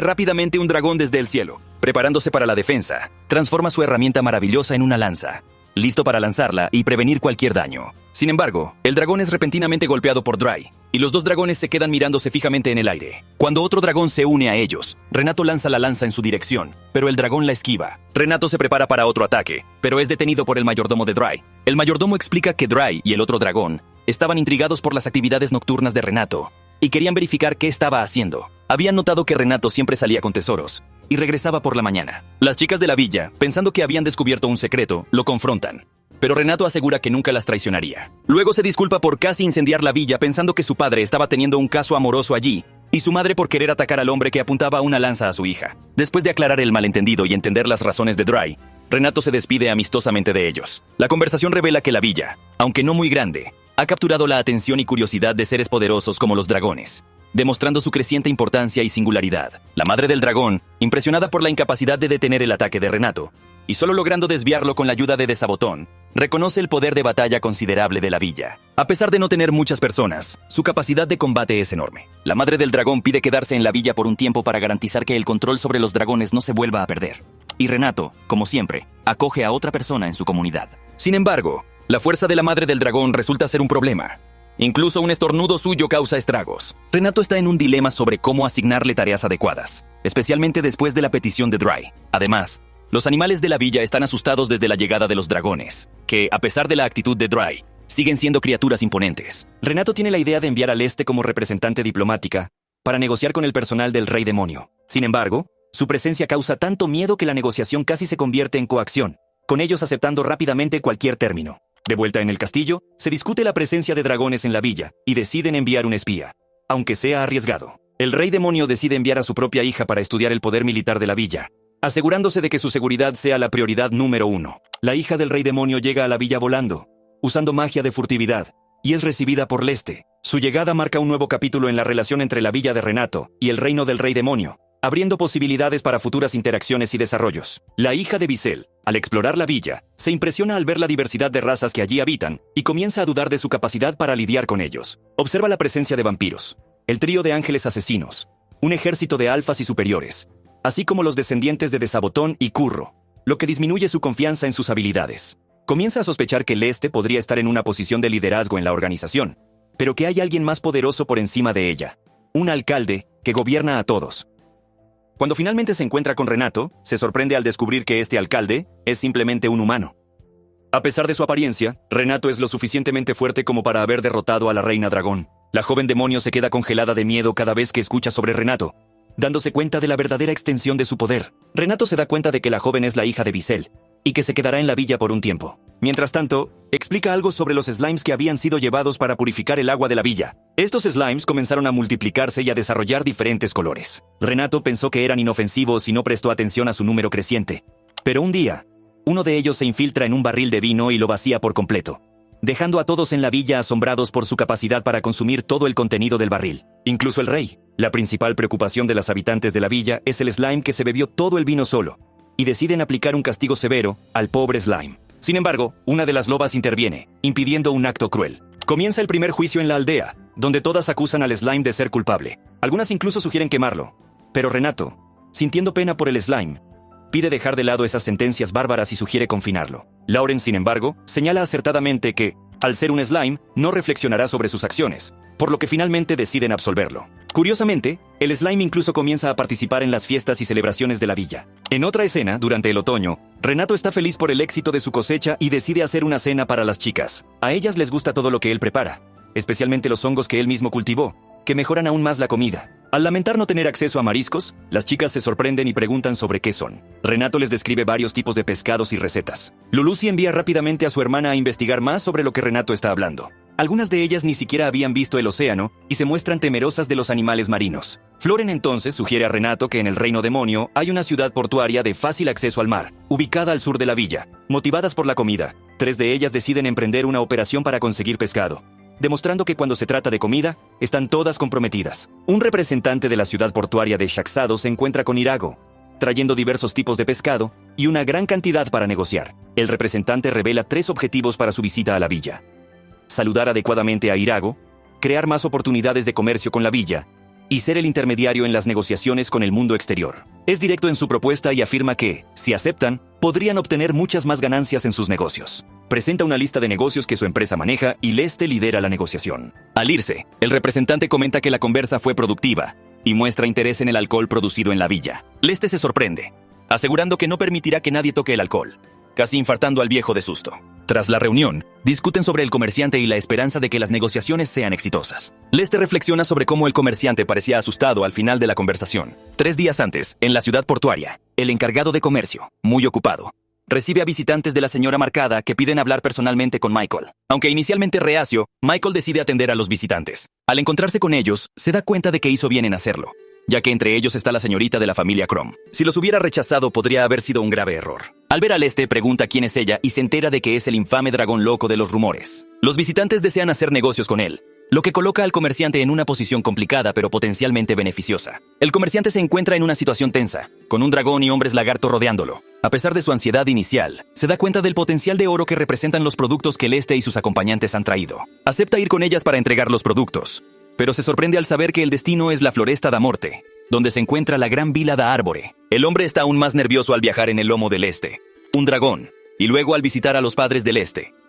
rápidamente un dragón desde el cielo. Preparándose para la defensa, transforma su herramienta maravillosa en una lanza, listo para lanzarla y prevenir cualquier daño. Sin embargo, el dragón es repentinamente golpeado por Dry, y los dos dragones se quedan mirándose fijamente en el aire. Cuando otro dragón se une a ellos, Renato lanza la lanza en su dirección, pero el dragón la esquiva. Renato se prepara para otro ataque, pero es detenido por el mayordomo de Dry. El mayordomo explica que Dry y el otro dragón estaban intrigados por las actividades nocturnas de Renato, y querían verificar qué estaba haciendo. Habían notado que Renato siempre salía con tesoros, y regresaba por la mañana. Las chicas de la villa, pensando que habían descubierto un secreto, lo confrontan, pero Renato asegura que nunca las traicionaría. Luego se disculpa por casi incendiar la villa pensando que su padre estaba teniendo un caso amoroso allí, y su madre por querer atacar al hombre que apuntaba una lanza a su hija. Después de aclarar el malentendido y entender las razones de Dry, Renato se despide amistosamente de ellos. La conversación revela que la villa, aunque no muy grande, ha capturado la atención y curiosidad de seres poderosos como los dragones, demostrando su creciente importancia y singularidad. La madre del dragón, impresionada por la incapacidad de detener el ataque de Renato, y solo logrando desviarlo con la ayuda de Desabotón, reconoce el poder de batalla considerable de la villa. A pesar de no tener muchas personas, su capacidad de combate es enorme. La madre del dragón pide quedarse en la villa por un tiempo para garantizar que el control sobre los dragones no se vuelva a perder. Y Renato, como siempre, acoge a otra persona en su comunidad. Sin embargo, la fuerza de la madre del dragón resulta ser un problema. Incluso un estornudo suyo causa estragos. Renato está en un dilema sobre cómo asignarle tareas adecuadas, especialmente después de la petición de Dry. Además, los animales de la villa están asustados desde la llegada de los dragones, que, a pesar de la actitud de Dry, siguen siendo criaturas imponentes. Renato tiene la idea de enviar al este como representante diplomática para negociar con el personal del Rey Demonio. Sin embargo, su presencia causa tanto miedo que la negociación casi se convierte en coacción, con ellos aceptando rápidamente cualquier término. De vuelta en el castillo, se discute la presencia de dragones en la villa y deciden enviar un espía, aunque sea arriesgado. El Rey Demonio decide enviar a su propia hija para estudiar el poder militar de la villa, asegurándose de que su seguridad sea la prioridad número 1. La hija del Rey Demonio llega a la villa volando, usando magia de furtividad, y es recibida por Leste. Su llegada marca un nuevo capítulo en la relación entre la villa de Renato y el reino del Rey Demonio, abriendo posibilidades para futuras interacciones y desarrollos. La hija de Visel, al explorar la villa, se impresiona al ver la diversidad de razas que allí habitan y comienza a dudar de su capacidad para lidiar con ellos. Observa la presencia de vampiros, el trío de ángeles asesinos, un ejército de alfas y superiores, así como los descendientes de Desabotón y Curro, lo que disminuye su confianza en sus habilidades. Comienza a sospechar que Leste podría estar en una posición de liderazgo en la organización, pero que hay alguien más poderoso por encima de ella, un alcalde que gobierna a todos. Cuando finalmente se encuentra con Renato, se sorprende al descubrir que este alcalde es simplemente un humano. A pesar de su apariencia, Renato es lo suficientemente fuerte como para haber derrotado a la reina dragón. La joven demonio se queda congelada de miedo cada vez que escucha sobre Renato, dándose cuenta de la verdadera extensión de su poder. Renato se da cuenta de que la joven es la hija de Visel, y que se quedará en la villa por un tiempo. Mientras tanto, explica algo sobre los slimes que habían sido llevados para purificar el agua de la villa. Estos slimes comenzaron a multiplicarse y a desarrollar diferentes colores. Renato pensó que eran inofensivos y no prestó atención a su número creciente. Pero un día, uno de ellos se infiltra en un barril de vino y lo vacía por completo, dejando a todos en la villa asombrados por su capacidad para consumir todo el contenido del barril, incluso el rey. La principal preocupación de las habitantes de la villa es el slime que se bebió todo el vino solo, y deciden aplicar un castigo severo al pobre slime. Sin embargo, una de las lobas interviene, impidiendo un acto cruel. Comienza el primer juicio en la aldea, donde todas acusan al slime de ser culpable. Algunas incluso sugieren quemarlo. Pero Renato, sintiendo pena por el slime, pide dejar de lado esas sentencias bárbaras y sugiere confinarlo. Lauren, sin embargo, señala acertadamente que, al ser un slime, no reflexionará sobre sus acciones, por lo que finalmente deciden absolverlo. Curiosamente, el slime incluso comienza a participar en las fiestas y celebraciones de la villa. En otra escena, durante el otoño, Renato está feliz por el éxito de su cosecha y decide hacer una cena para las chicas. A ellas les gusta todo lo que él prepara, especialmente los hongos que él mismo cultivó, que mejoran aún más la comida. Al lamentar no tener acceso a mariscos, las chicas se sorprenden y preguntan sobre qué son. Renato les describe varios tipos de pescados y recetas. Lulusi envía rápidamente a su hermana a investigar más sobre lo que Renato está hablando. Algunas de ellas ni siquiera habían visto el océano y se muestran temerosas de los animales marinos. Floren entonces sugiere a Renato que en el Reino Demonio hay una ciudad portuaria de fácil acceso al mar, ubicada al sur de la villa. Motivadas por la comida, 3 de ellas deciden emprender una operación para conseguir pescado, demostrando que cuando se trata de comida, están todas comprometidas. Un representante de la ciudad portuaria de Shaxado se encuentra con Irago, trayendo diversos tipos de pescado y una gran cantidad para negociar. El representante revela 3 objetivos para su visita a la villa: saludar adecuadamente a Irago, crear más oportunidades de comercio con la villa, y ser el intermediario en las negociaciones con el mundo exterior. Es directo en su propuesta y afirma que, si aceptan, podrían obtener muchas más ganancias en sus negocios. Presenta una lista de negocios que su empresa maneja y Leste lidera la negociación. Al irse, el representante comenta que la conversa fue productiva y muestra interés en el alcohol producido en la villa. Leste se sorprende, asegurando que no permitirá que nadie toque el alcohol, casi infartando al viejo de susto. Tras la reunión, discuten sobre el comerciante y la esperanza de que las negociaciones sean exitosas. Leste reflexiona sobre cómo el comerciante parecía asustado al final de la conversación. 3 días antes, en la ciudad portuaria, el encargado de comercio, muy ocupado, recibe a visitantes de la señora Marcada que piden hablar personalmente con Michael. Aunque inicialmente reacio, Michael decide atender a los visitantes. Al encontrarse con ellos, se da cuenta de que hizo bien en hacerlo. ya que entre ellos está la señorita de la familia Crom. Si los hubiera rechazado, podría haber sido un grave error. Al ver al pregunta quién es ella y se entera de que es el infame dragón loco de los rumores. Los visitantes desean hacer negocios con él, lo que coloca al comerciante en una posición complicada pero potencialmente beneficiosa. El comerciante se encuentra en una situación tensa, con un dragón y hombres lagarto rodeándolo. A pesar de su ansiedad inicial, se da cuenta del potencial de oro que representan los productos que el y sus acompañantes han traído. Acepta ir con ellas para entregar los productos, pero se sorprende al saber que el destino es la Floresta da Morte, donde se encuentra la gran vila da Árbore. El hombre está aún más nervioso al viajar en el lomo del un dragón, y luego al visitar a los padres del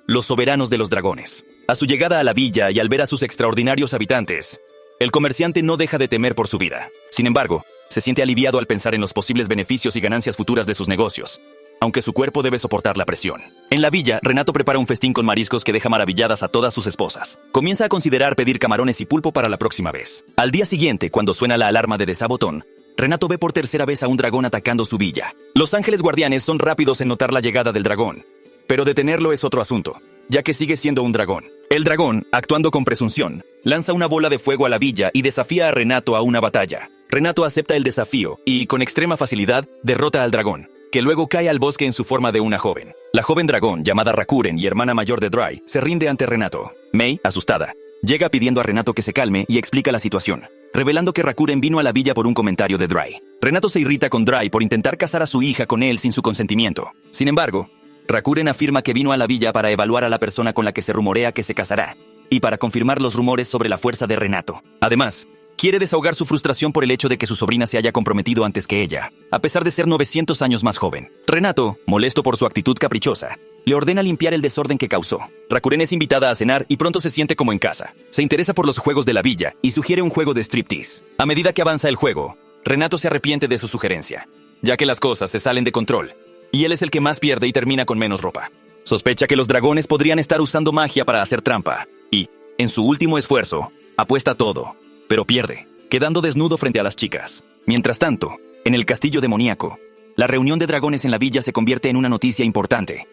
los soberanos de los dragones. A su llegada a la villa y al ver a sus extraordinarios habitantes, el comerciante no deja de temer por su vida. Sin embargo, se siente aliviado al pensar en los posibles beneficios y ganancias futuras de sus negocios, aunque su cuerpo debe soportar la presión. En la villa, Renato prepara un festín con mariscos que deja maravilladas a todas sus esposas. Comienza a considerar pedir camarones y pulpo para la próxima vez. Al día siguiente, cuando suena la alarma de desabotón, Renato ve por tercera vez a un dragón atacando su villa. Los ángeles guardianes son rápidos en notar la llegada del dragón, pero detenerlo es otro asunto, ya que sigue siendo un dragón. El dragón, actuando con presunción, lanza una bola de fuego a la villa y desafía a Renato a una batalla. Renato acepta el desafío y, con extrema facilidad, derrota al dragón, que luego cae al bosque en su forma de una joven. La joven dragón, llamada Rakuren y hermana mayor de Dry, se rinde ante Renato. Mei, asustada, llega pidiendo a Renato que se calme y explica la situación, revelando que Rakuren vino a la villa por un comentario de Dry. Renato se irrita con Dry por intentar casar a su hija con él sin su consentimiento. Sin embargo, Rakuren afirma que vino a la villa para evaluar a la persona con la que se rumorea que se casará, y para confirmar los rumores sobre la fuerza de Renato. Además, quiere desahogar su frustración por el hecho de que su sobrina se haya comprometido antes que ella, a pesar de ser 900 años más joven. Renato, molesto por su actitud caprichosa, le ordena limpiar el desorden que causó. Rakuren es invitada a cenar y pronto se siente como en casa. Se interesa por los juegos de la villa y sugiere un juego de striptease. A medida que avanza el juego, Renato se arrepiente de su sugerencia, ya que las cosas se salen de control, y él es el que más pierde y termina con menos ropa. Sospecha que los dragones podrían estar usando magia para hacer trampa, y, en su último esfuerzo, apuesta todo, pero pierde, quedando desnudo frente a las chicas. Mientras tanto, en el castillo demoníaco, la reunión de dragones en la villa se convierte en una noticia importante,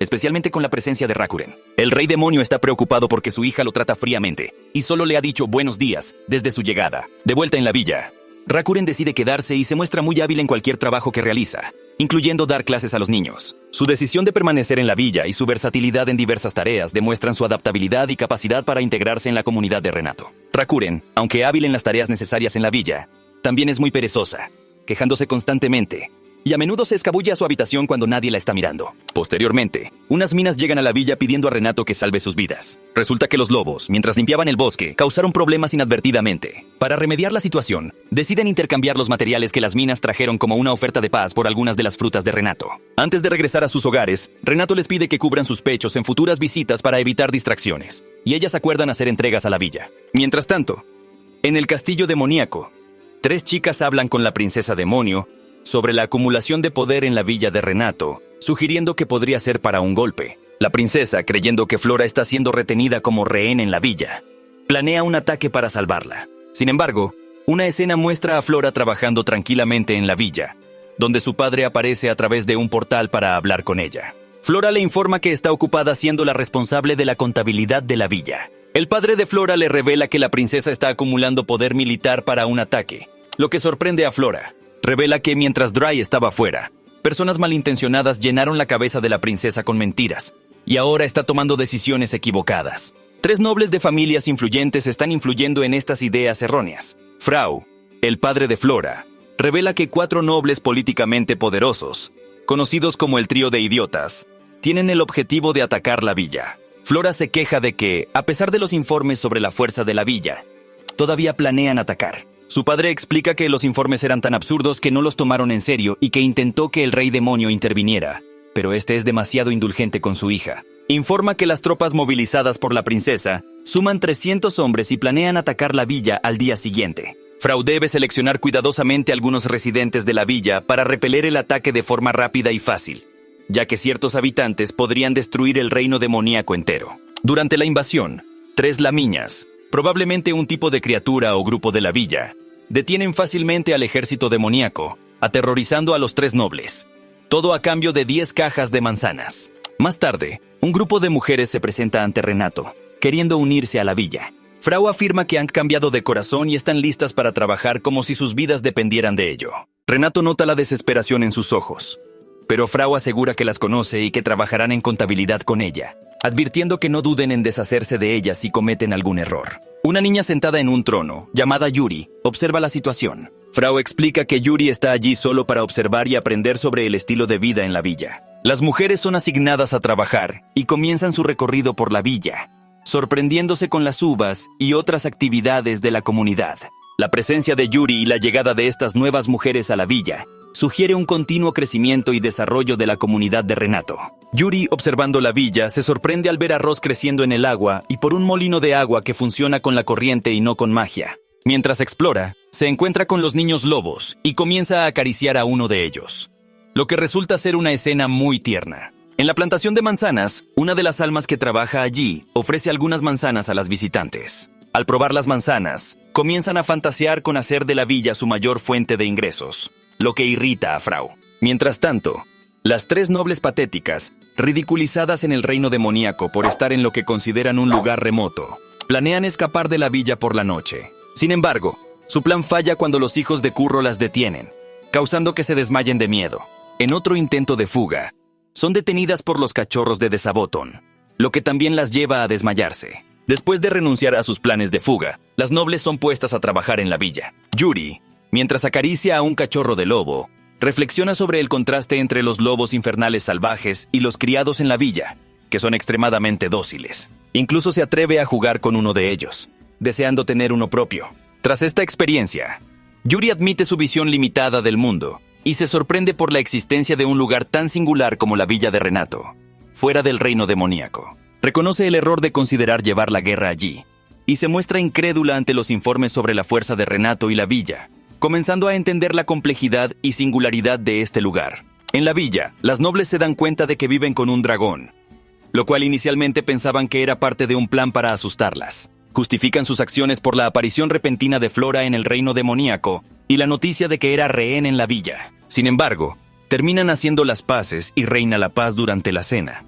especialmente con la presencia de Rakuren. El rey demonio está preocupado porque su hija lo trata fríamente, y solo le ha dicho buenos días desde su llegada. De vuelta en la villa, Rakuren decide quedarse y se muestra muy hábil en cualquier trabajo que realiza, incluyendo dar clases a los niños. Su decisión de permanecer en la villa y su versatilidad en diversas tareas demuestran su adaptabilidad y capacidad para integrarse en la comunidad de Renato. Rakuren, aunque hábil en las tareas necesarias en la villa, también es muy perezosa, quejándose constantemente, y a menudo se escabulle a su habitación cuando nadie la está mirando. Posteriormente, unas minas llegan a la villa pidiendo a Renato que salve sus vidas. Resulta que los lobos, mientras limpiaban el bosque, causaron problemas inadvertidamente. Para remediar la situación, deciden intercambiar los materiales que las minas trajeron como una oferta de paz por algunas de las frutas de Renato. Antes de regresar a sus hogares, Renato les pide que cubran sus pechos en futuras visitas para evitar distracciones, y ellas acuerdan hacer entregas a la villa. Mientras tanto, en el castillo demoníaco, 3 chicas hablan con la princesa demonio sobre la acumulación de poder en la villa de Renato, sugiriendo que podría ser para un golpe. La princesa, creyendo que Flora está siendo retenida como rehén en la villa, planea un ataque para salvarla. Sin embargo, una escena muestra a Flora trabajando tranquilamente en la villa, donde su padre aparece a través de un portal para hablar con ella. Flora le informa que está ocupada siendo la responsable de la contabilidad de la villa. El padre de Flora le revela que la princesa está acumulando poder militar para un ataque, lo que sorprende a Flora. Revela que mientras Dry estaba fuera, personas malintencionadas llenaron la cabeza de la princesa con mentiras, y ahora está tomando decisiones equivocadas. 3 nobles de familias influyentes están influyendo en estas ideas erróneas. Frau, el padre de Flora, revela que 4 nobles políticamente poderosos, conocidos como el trío de idiotas, tienen el objetivo de atacar la villa. Flora se queja de que, a pesar de los informes sobre la fuerza de la villa, todavía planean atacar. Su padre explica que los informes eran tan absurdos que no los tomaron en serio y que intentó que el rey demonio interviniera, pero este es demasiado indulgente con su hija. Informa que las tropas movilizadas por la princesa suman 300 hombres y planean atacar la villa al día siguiente. Frau debe seleccionar cuidadosamente algunos residentes de la villa para repeler el ataque de forma rápida y fácil, ya que ciertos habitantes podrían destruir el reino demoníaco entero. Durante la invasión, 3 lamiñas, probablemente un tipo de criatura o grupo de la villa, detienen fácilmente al ejército demoníaco, aterrorizando a los 3 nobles. Todo a cambio de 10 cajas de manzanas. Más tarde, un grupo de mujeres se presenta ante Renato, queriendo unirse a la villa. Frau afirma que han cambiado de corazón y están listas para trabajar como si sus vidas dependieran de ello. Renato nota la desesperación en sus ojos, pero Frau asegura que las conoce y que trabajarán en contabilidad con ella, advirtiendo que no duden en deshacerse de ellas si cometen algún error. Una niña sentada en un trono, llamada Yuri, observa la situación. Frau explica que Yuri está allí solo para observar y aprender sobre el estilo de vida en la villa. Las mujeres son asignadas a trabajar y comienzan su recorrido por la villa, sorprendiéndose con las uvas y otras actividades de la comunidad. La presencia de Yuri y la llegada de estas nuevas mujeres a la villa sugiere un continuo crecimiento y desarrollo de la comunidad de Renato. Yuri, observando la villa, se sorprende al ver arroz creciendo en el agua y por un molino de agua que funciona con la corriente y no con magia. Mientras explora, se encuentra con los niños lobos y comienza a acariciar a uno de ellos, lo que resulta ser una escena muy tierna. En la plantación de manzanas, una de las almas que trabaja allí ofrece algunas manzanas a las visitantes. Al probar las manzanas, comienzan a fantasear con hacer de la villa su mayor fuente de ingresos, lo que irrita a Frau. Mientras tanto, las tres nobles patéticas, ridiculizadas en el reino demoníaco por estar en lo que consideran un lugar remoto, planean escapar de la villa por la noche. Sin embargo, su plan falla cuando los hijos de Curro las detienen, causando que se desmayen de miedo. En otro intento de fuga, son detenidas por los cachorros de Desaboton, lo que también las lleva a desmayarse. Después de renunciar a sus planes de fuga, las nobles son puestas a trabajar en la villa. Yuri, mientras acaricia a un cachorro de lobo, reflexiona sobre el contraste entre los lobos infernales salvajes y los criados en la villa, que son extremadamente dóciles. Incluso se atreve a jugar con uno de ellos, deseando tener uno propio. Tras esta experiencia, Yuri admite su visión limitada del mundo y se sorprende por la existencia de un lugar tan singular como la villa de Renato, fuera del reino demoníaco. Reconoce el error de considerar llevar la guerra allí, y se muestra incrédula ante los informes sobre la fuerza de Renato y la villa, comenzando a entender la complejidad y singularidad de este lugar. En la villa, las nobles se dan cuenta de que viven con un dragón, lo cual inicialmente pensaban que era parte de un plan para asustarlas. Justifican sus acciones por la aparición repentina de Flora en el reino demoníaco y la noticia de que era rehén en la villa. Sin embargo, terminan haciendo las paces y reina la paz durante la cena,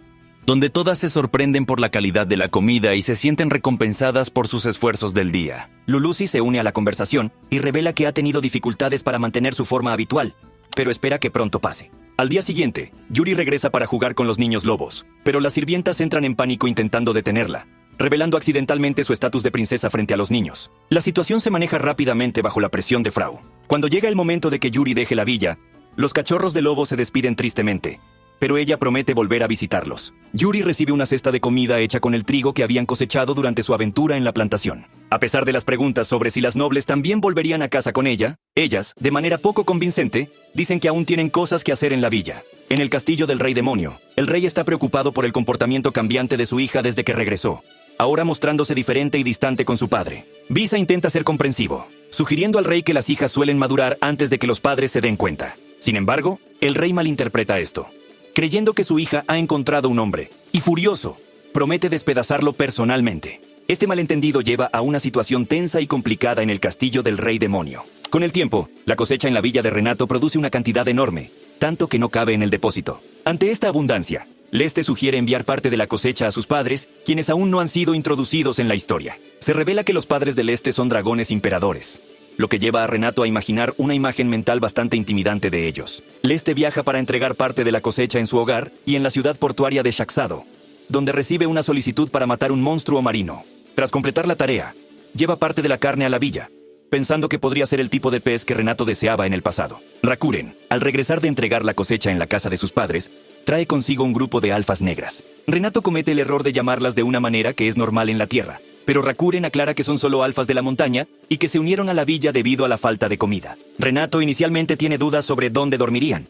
donde todas se sorprenden por la calidad de la comida y se sienten recompensadas por sus esfuerzos del día. Lulusi se une a la conversación y revela que ha tenido dificultades para mantener su forma habitual, pero espera que pronto pase. Al día siguiente, Yuri regresa para jugar con los niños lobos, pero las sirvientas entran en pánico intentando detenerla, revelando accidentalmente su estatus de princesa frente a los niños. La situación se maneja rápidamente bajo la presión de Frau. Cuando llega el momento de que Yuri deje la villa, los cachorros de lobo se despiden tristemente, pero ella promete volver a visitarlos. Yuri recibe una cesta de comida hecha con el trigo que habían cosechado durante su aventura en la plantación. A pesar de las preguntas sobre si las nobles también volverían a casa con ella, ellas, de manera poco convincente, dicen que aún tienen cosas que hacer en la villa. En el castillo del rey demonio, el rey está preocupado por el comportamiento cambiante de su hija desde que regresó, ahora mostrándose diferente y distante con su padre. Visa intenta ser comprensivo, sugiriendo al rey que las hijas suelen madurar antes de que los padres se den cuenta. Sin embargo, el rey malinterpreta esto, creyendo que su hija ha encontrado un hombre, y furioso, promete despedazarlo personalmente. Este malentendido lleva a una situación tensa y complicada en el castillo del rey demonio. Con el tiempo, la cosecha en la villa de Renato produce una cantidad enorme, tanto que no cabe en el depósito. Ante esta abundancia, Leste sugiere enviar parte de la cosecha a sus padres, quienes aún no han sido introducidos en la historia. Se revela que los padres de Leste son dragones imperadores, lo que lleva a Renato a imaginar una imagen mental bastante intimidante de ellos. Leste viaja para entregar parte de la cosecha en su hogar y en la ciudad portuaria de Shaxado, donde recibe una solicitud para matar un monstruo marino. Tras completar la tarea, lleva parte de la carne a la villa, pensando que podría ser el tipo de pez que Renato deseaba en el pasado. Rakuren, al regresar de entregar la cosecha en la casa de sus padres, trae consigo un grupo de alfas negras. Renato comete el error de llamarlas de una manera que es normal en la tierra, pero Rakuren aclara que son solo alfas de la montaña y que se unieron a la villa debido a la falta de comida. Renato inicialmente tiene dudas sobre dónde dormirían,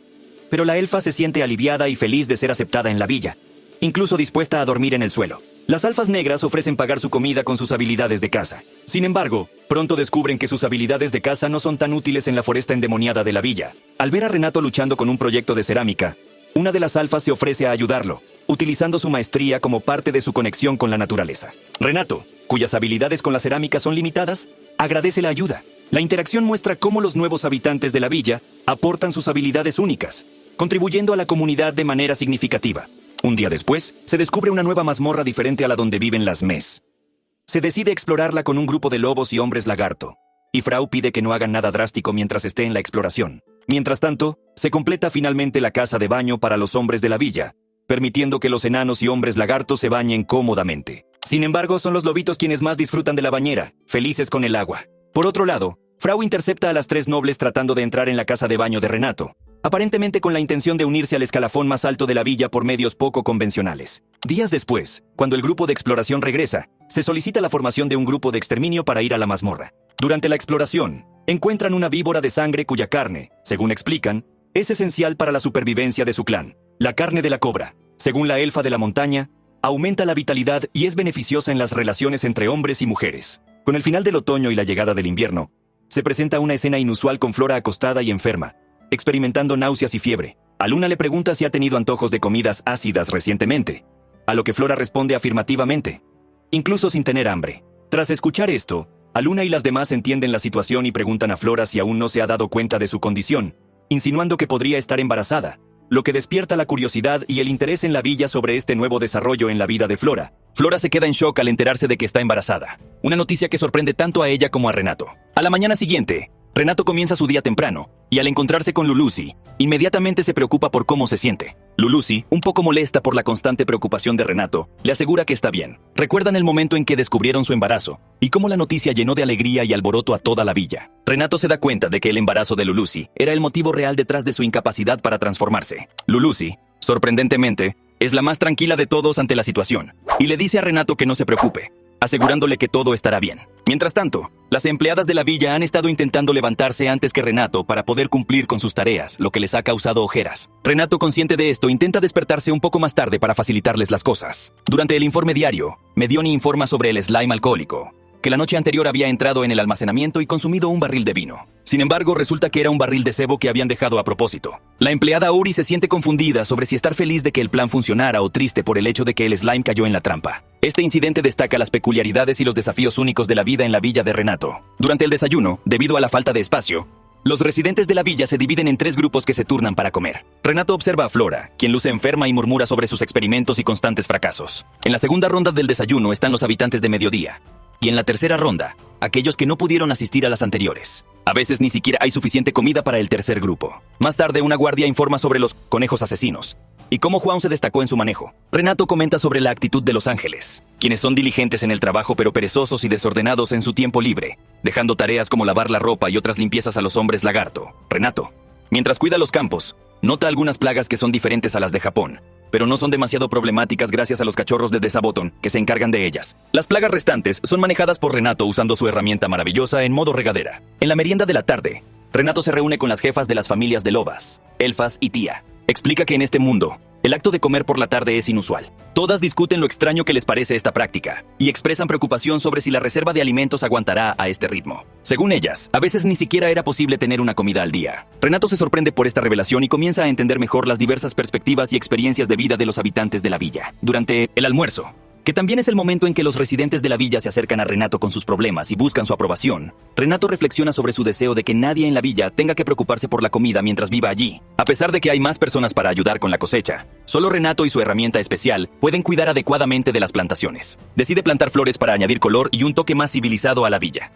pero la elfa se siente aliviada y feliz de ser aceptada en la villa, incluso dispuesta a dormir en el suelo. Las alfas negras ofrecen pagar su comida con sus habilidades de caza. Sin embargo, pronto descubren que sus habilidades de caza no son tan útiles en la foresta endemoniada de la villa. Al ver a Renato luchando con un proyecto de cerámica, una de las alfas se ofrece a ayudarlo, utilizando su maestría como parte de su conexión con la naturaleza. Renato, cuyas habilidades con la cerámica son limitadas, agradece la ayuda. La interacción muestra cómo los nuevos habitantes de la villa aportan sus habilidades únicas, contribuyendo a la comunidad de manera significativa. Un día después, se descubre una nueva mazmorra diferente a la donde viven las Mes. se decide explorarla con un grupo de lobos y hombres lagarto, y Frau pide que no hagan nada drástico mientras esté en la exploración. Mientras tanto, se completa finalmente la casa de baño para los hombres de la villa, permitiendo que los enanos y hombres lagartos se bañen cómodamente. Sin embargo, son los lobitos quienes más disfrutan de la bañera, felices con el agua. Por otro lado, Frau intercepta a las 3 nobles tratando de entrar en la casa de baño de Renato, aparentemente con la intención de unirse al escalafón más alto de la villa por medios poco convencionales. Días después, cuando el grupo de exploración regresa, se solicita la formación de un grupo de exterminio para ir a la mazmorra. Durante la exploración, encuentran una víbora de sangre cuya carne, según explican, es esencial para la supervivencia de su clan. La carne de la cobra, según la elfa de la montaña, aumenta la vitalidad y es beneficiosa en las relaciones entre hombres y mujeres. Con el final del otoño y la llegada del invierno, se presenta una escena inusual con Flora acostada y enferma, experimentando náuseas y fiebre. A Luna le pregunta si ha tenido antojos de comidas ácidas recientemente, a lo que Flora responde afirmativamente, incluso sin tener hambre. Tras escuchar esto, a Luna y las demás entienden la situación y preguntan a Flora si aún no se ha dado cuenta de su condición, insinuando que podría estar embarazada, lo que despierta la curiosidad y el interés en la villa sobre este nuevo desarrollo en la vida de Flora. Flora se queda en shock al enterarse de que está embarazada, una noticia que sorprende tanto a ella como a Renato. A la mañana siguiente, Renato comienza su día temprano, y al encontrarse con Lulusi, inmediatamente se preocupa por cómo se siente. Lulusi, un poco molesta por la constante preocupación de Renato, le asegura que está bien. Recuerdan el momento en que descubrieron su embarazo, y cómo la noticia llenó de alegría y alboroto a toda la villa. Renato se da cuenta de que el embarazo de Lulusi era el motivo real detrás de su incapacidad para transformarse. Lulusi, sorprendentemente, es la más tranquila de todos ante la situación, y le dice a Renato que no se preocupe, asegurándole que todo estará bien. Mientras tanto, las empleadas de la villa han estado intentando levantarse antes que Renato para poder cumplir con sus tareas, lo que les ha causado ojeras. Renato, consciente de esto, intenta despertarse un poco más tarde para facilitarles las cosas. Durante el informe diario, Medioni informa sobre el slime alcohólico, que la noche anterior había entrado en el almacenamiento y consumido un barril de vino. Sin embargo, resulta que era un barril de cebo que habían dejado a propósito. La empleada Uri se siente confundida sobre si estar feliz de que el plan funcionara o triste por el hecho de que el slime cayó en la trampa. Este incidente destaca las peculiaridades y los desafíos únicos de la vida en la villa de Renato. Durante el desayuno, debido a la falta de espacio, los residentes de la villa se dividen en 3 grupos que se turnan para comer. Renato observa a Flora, quien luce enferma y murmura sobre sus experimentos y constantes fracasos. En la segunda ronda del desayuno están los habitantes de mediodía. Y en la tercera ronda, aquellos que no pudieron asistir a las anteriores. A veces ni siquiera hay suficiente comida para el tercer grupo. Más tarde, una guardia informa sobre los conejos asesinos y cómo Juan se destacó en su manejo. Renato comenta sobre la actitud de los ángeles, quienes son diligentes en el trabajo pero perezosos y desordenados en su tiempo libre, dejando tareas como lavar la ropa y otras limpiezas a los hombres lagarto. Renato, mientras cuida los campos, nota algunas plagas que son diferentes a las de Japón, pero no son demasiado problemáticas gracias a los cachorros de Desaboton, que se encargan de ellas. Las plagas restantes son manejadas por Renato usando su herramienta maravillosa en modo regadera. En la merienda de la tarde, Renato se reúne con las jefas de las familias de lobas, elfas y tía. Explica que en este mundo, el acto de comer por la tarde es inusual. Todas discuten lo extraño que les parece esta práctica, y expresan preocupación sobre si la reserva de alimentos aguantará a este ritmo. Según ellas, a veces ni siquiera era posible tener una comida al día. Renato se sorprende por esta revelación y comienza a entender mejor las diversas perspectivas y experiencias de vida de los habitantes de la villa. Durante el almuerzo, que también es el momento en que los residentes de la villa se acercan a Renato con sus problemas y buscan su aprobación, Renato reflexiona sobre su deseo de que nadie en la villa tenga que preocuparse por la comida mientras viva allí. A pesar de que hay más personas para ayudar con la cosecha, solo Renato y su herramienta especial pueden cuidar adecuadamente de las plantaciones. Decide plantar flores para añadir color y un toque más civilizado a la villa.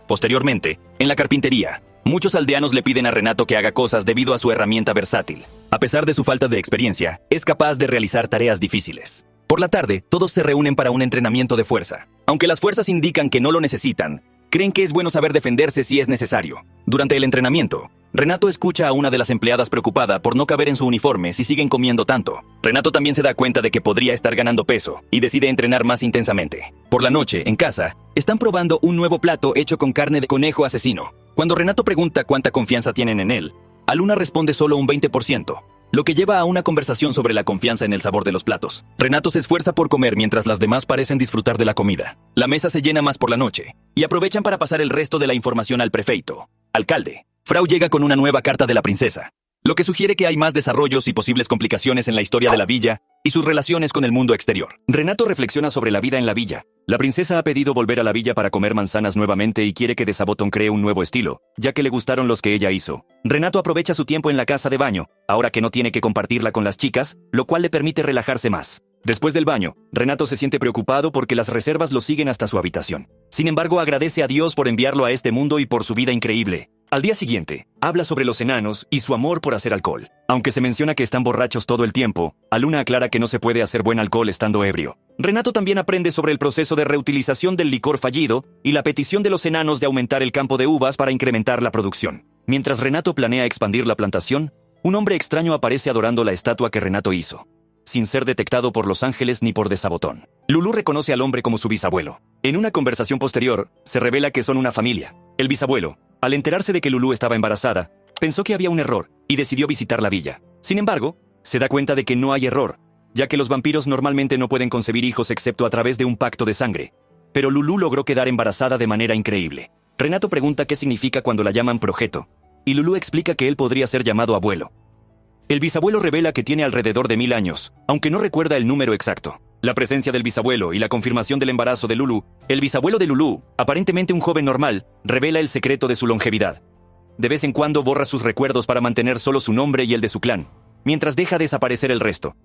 Posteriormente, en la carpintería, muchos aldeanos le piden a Renato que haga cosas debido a su herramienta versátil. A pesar de su falta de experiencia, es capaz de realizar tareas difíciles. Por la tarde, todos se reúnen para un entrenamiento de fuerza. Aunque las fuerzas indican que no lo necesitan, creen que es bueno saber defenderse si es necesario. Durante el entrenamiento, Renato escucha a una de las empleadas preocupada por no caber en su uniforme si siguen comiendo tanto. Renato también se da cuenta de que podría estar ganando peso y decide entrenar más intensamente. Por la noche, en casa, están probando un nuevo plato hecho con carne de conejo asesino. Cuando Renato pregunta cuánta confianza tienen en él, Aluna responde solo un 20%. Lo que lleva a una conversación sobre la confianza en el sabor de los platos. Renato se esfuerza por comer mientras las demás parecen disfrutar de la comida. La mesa se llena más por la noche, y aprovechan para pasar el resto de la información al prefeito. Alcalde. Frau llega con una nueva carta de la princesa, lo que sugiere que hay más desarrollos y posibles complicaciones en la historia de la villa y sus relaciones con el mundo exterior. Renato reflexiona sobre la vida en la villa. La princesa ha pedido volver a la villa para comer manzanas nuevamente y quiere que Desaboton cree un nuevo estilo, ya que le gustaron los que ella hizo. Renato aprovecha su tiempo en la casa de baño, ahora que no tiene que compartirla con las chicas, lo cual le permite relajarse más. Después del baño, Renato se siente preocupado porque las reservas lo siguen hasta su habitación. Sin embargo, agradece a Dios por enviarlo a este mundo y por su vida increíble. Al día siguiente, habla sobre los enanos y su amor por hacer alcohol. Aunque se menciona que están borrachos todo el tiempo, Aluna aclara que no se puede hacer buen alcohol estando ebrio. Renato también aprende sobre el proceso de reutilización del licor fallido y la petición de los enanos de aumentar el campo de uvas para incrementar la producción. Mientras Renato planea expandir la plantación, un hombre extraño aparece adorando la estatua que Renato hizo, sin ser detectado por los ángeles ni por Desabotón. Lulú reconoce al hombre como su bisabuelo. En una conversación posterior, se revela que son una familia. El bisabuelo, al enterarse de que Lulú estaba embarazada, pensó que había un error y decidió visitar la villa. Sin embargo, se da cuenta de que no hay error, ya que los vampiros normalmente no pueden concebir hijos excepto a través de un pacto de sangre. Pero Lulú logró quedar embarazada de manera increíble. Renato pregunta qué significa cuando la llaman progeto, y Lulú explica que él podría ser llamado abuelo. El bisabuelo revela que tiene alrededor de 1000 años, aunque no recuerda el número exacto. La presencia del bisabuelo y la confirmación del embarazo de Lulú, el bisabuelo de Lulú, aparentemente un joven normal, revela el secreto de su longevidad. De vez en cuando borra sus recuerdos para mantener solo su nombre y el de su clan, mientras deja desaparecer el resto.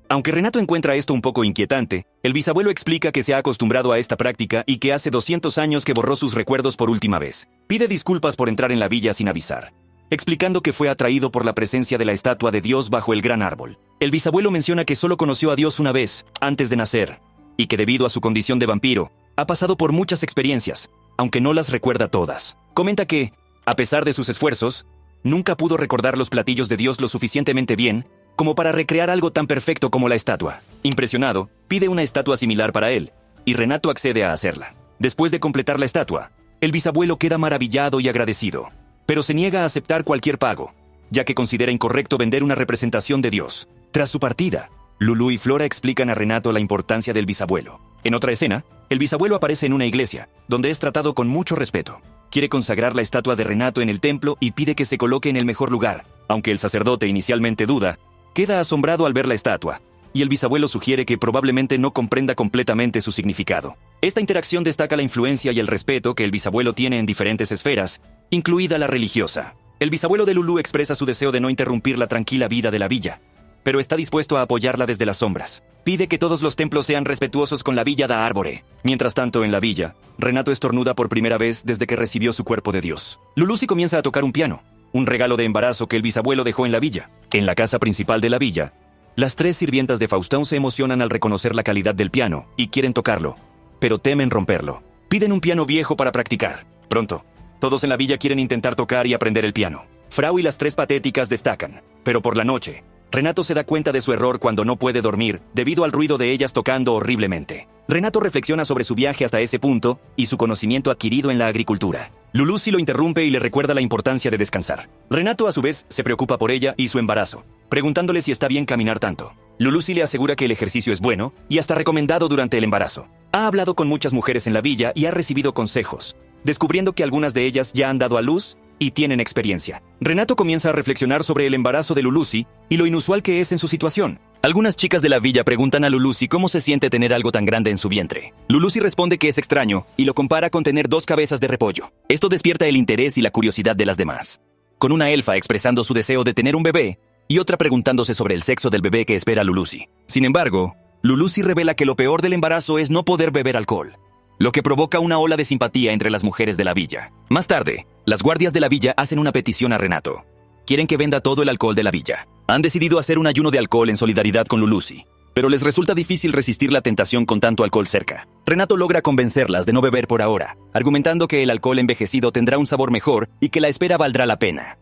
Aunque Renato encuentra esto un poco inquietante, el bisabuelo explica que se ha acostumbrado a esta práctica y que hace 200 años que borró sus recuerdos por última vez. Pide disculpas por entrar en la villa sin avisar, explicando que fue atraído por la presencia de la estatua de Dios bajo el gran árbol. El bisabuelo menciona que solo conoció a Dios una vez, antes de nacer, y que debido a su condición de vampiro, ha pasado por muchas experiencias, aunque no las recuerda todas. Comenta que, a pesar de sus esfuerzos, nunca pudo recordar los platillos de Dios lo suficientemente bien como para recrear algo tan perfecto como la estatua. Impresionado, pide una estatua similar para él, y Renato accede a hacerla. Después de completar la estatua, el bisabuelo queda maravillado y agradecido, pero se niega a aceptar cualquier pago, ya que considera incorrecto vender una representación de Dios. Tras su partida, Lulú y Flora explican a Renato la importancia del bisabuelo. En otra escena, el bisabuelo aparece en una iglesia, donde es tratado con mucho respeto. Quiere consagrar la estatua de Renato en el templo y pide que se coloque en el mejor lugar. Aunque el sacerdote inicialmente duda, queda asombrado al ver la estatua, y el bisabuelo sugiere que probablemente no comprenda completamente su significado. Esta interacción destaca la influencia y el respeto que el bisabuelo tiene en diferentes esferas, incluida la religiosa. El bisabuelo de Lulú expresa su deseo de no interrumpir la tranquila vida de la villa, pero está dispuesto a apoyarla desde las sombras. Pide que todos los templos sean respetuosos con la villa da Árbore. Mientras tanto, en la villa, Renato estornuda por primera vez desde que recibió su cuerpo de Dios. Lulú comienza a tocar un piano, un regalo de embarazo que el bisabuelo dejó en la villa. En la casa principal de la villa, las 3 sirvientas de Faustón se emocionan al reconocer la calidad del piano y quieren tocarlo, pero temen romperlo. Piden un piano viejo para practicar. Pronto, todos en la villa quieren intentar tocar y aprender el piano. Frau y las 3 patéticas destacan, pero por la noche, Renato se da cuenta de su error cuando no puede dormir debido al ruido de ellas tocando horriblemente. Renato reflexiona sobre su viaje hasta ese punto y su conocimiento adquirido en la agricultura. Lulú lo interrumpe y le recuerda la importancia de descansar. Renato a su vez se preocupa por ella y su embarazo, preguntándole si está bien caminar tanto. Lulú le asegura que el ejercicio es bueno y hasta recomendado durante el embarazo. Ha hablado con muchas mujeres en la villa y ha recibido consejos, descubriendo que algunas de ellas ya han dado a luz y tienen experiencia. Renato comienza a reflexionar sobre el embarazo de Lulusi y lo inusual que es en su situación. Algunas chicas de la villa preguntan a Lulusi cómo se siente tener algo tan grande en su vientre. Lulusi responde que es extraño y lo compara con tener 2 cabezas de repollo. Esto despierta el interés y la curiosidad de las demás, con una elfa expresando su deseo de tener un bebé y otra preguntándose sobre el sexo del bebé que espera Lulusi. Sin embargo, Lulusi revela que lo peor del embarazo es no poder beber alcohol, lo que provoca una ola de simpatía entre las mujeres de la villa. Más tarde, las guardias de la villa hacen una petición a Renato. Quieren que venda todo el alcohol de la villa. Han decidido hacer un ayuno de alcohol en solidaridad con Lulusi, pero les resulta difícil resistir la tentación con tanto alcohol cerca. Renato logra convencerlas de no beber por ahora, argumentando que el alcohol envejecido tendrá un sabor mejor y que la espera valdrá la pena.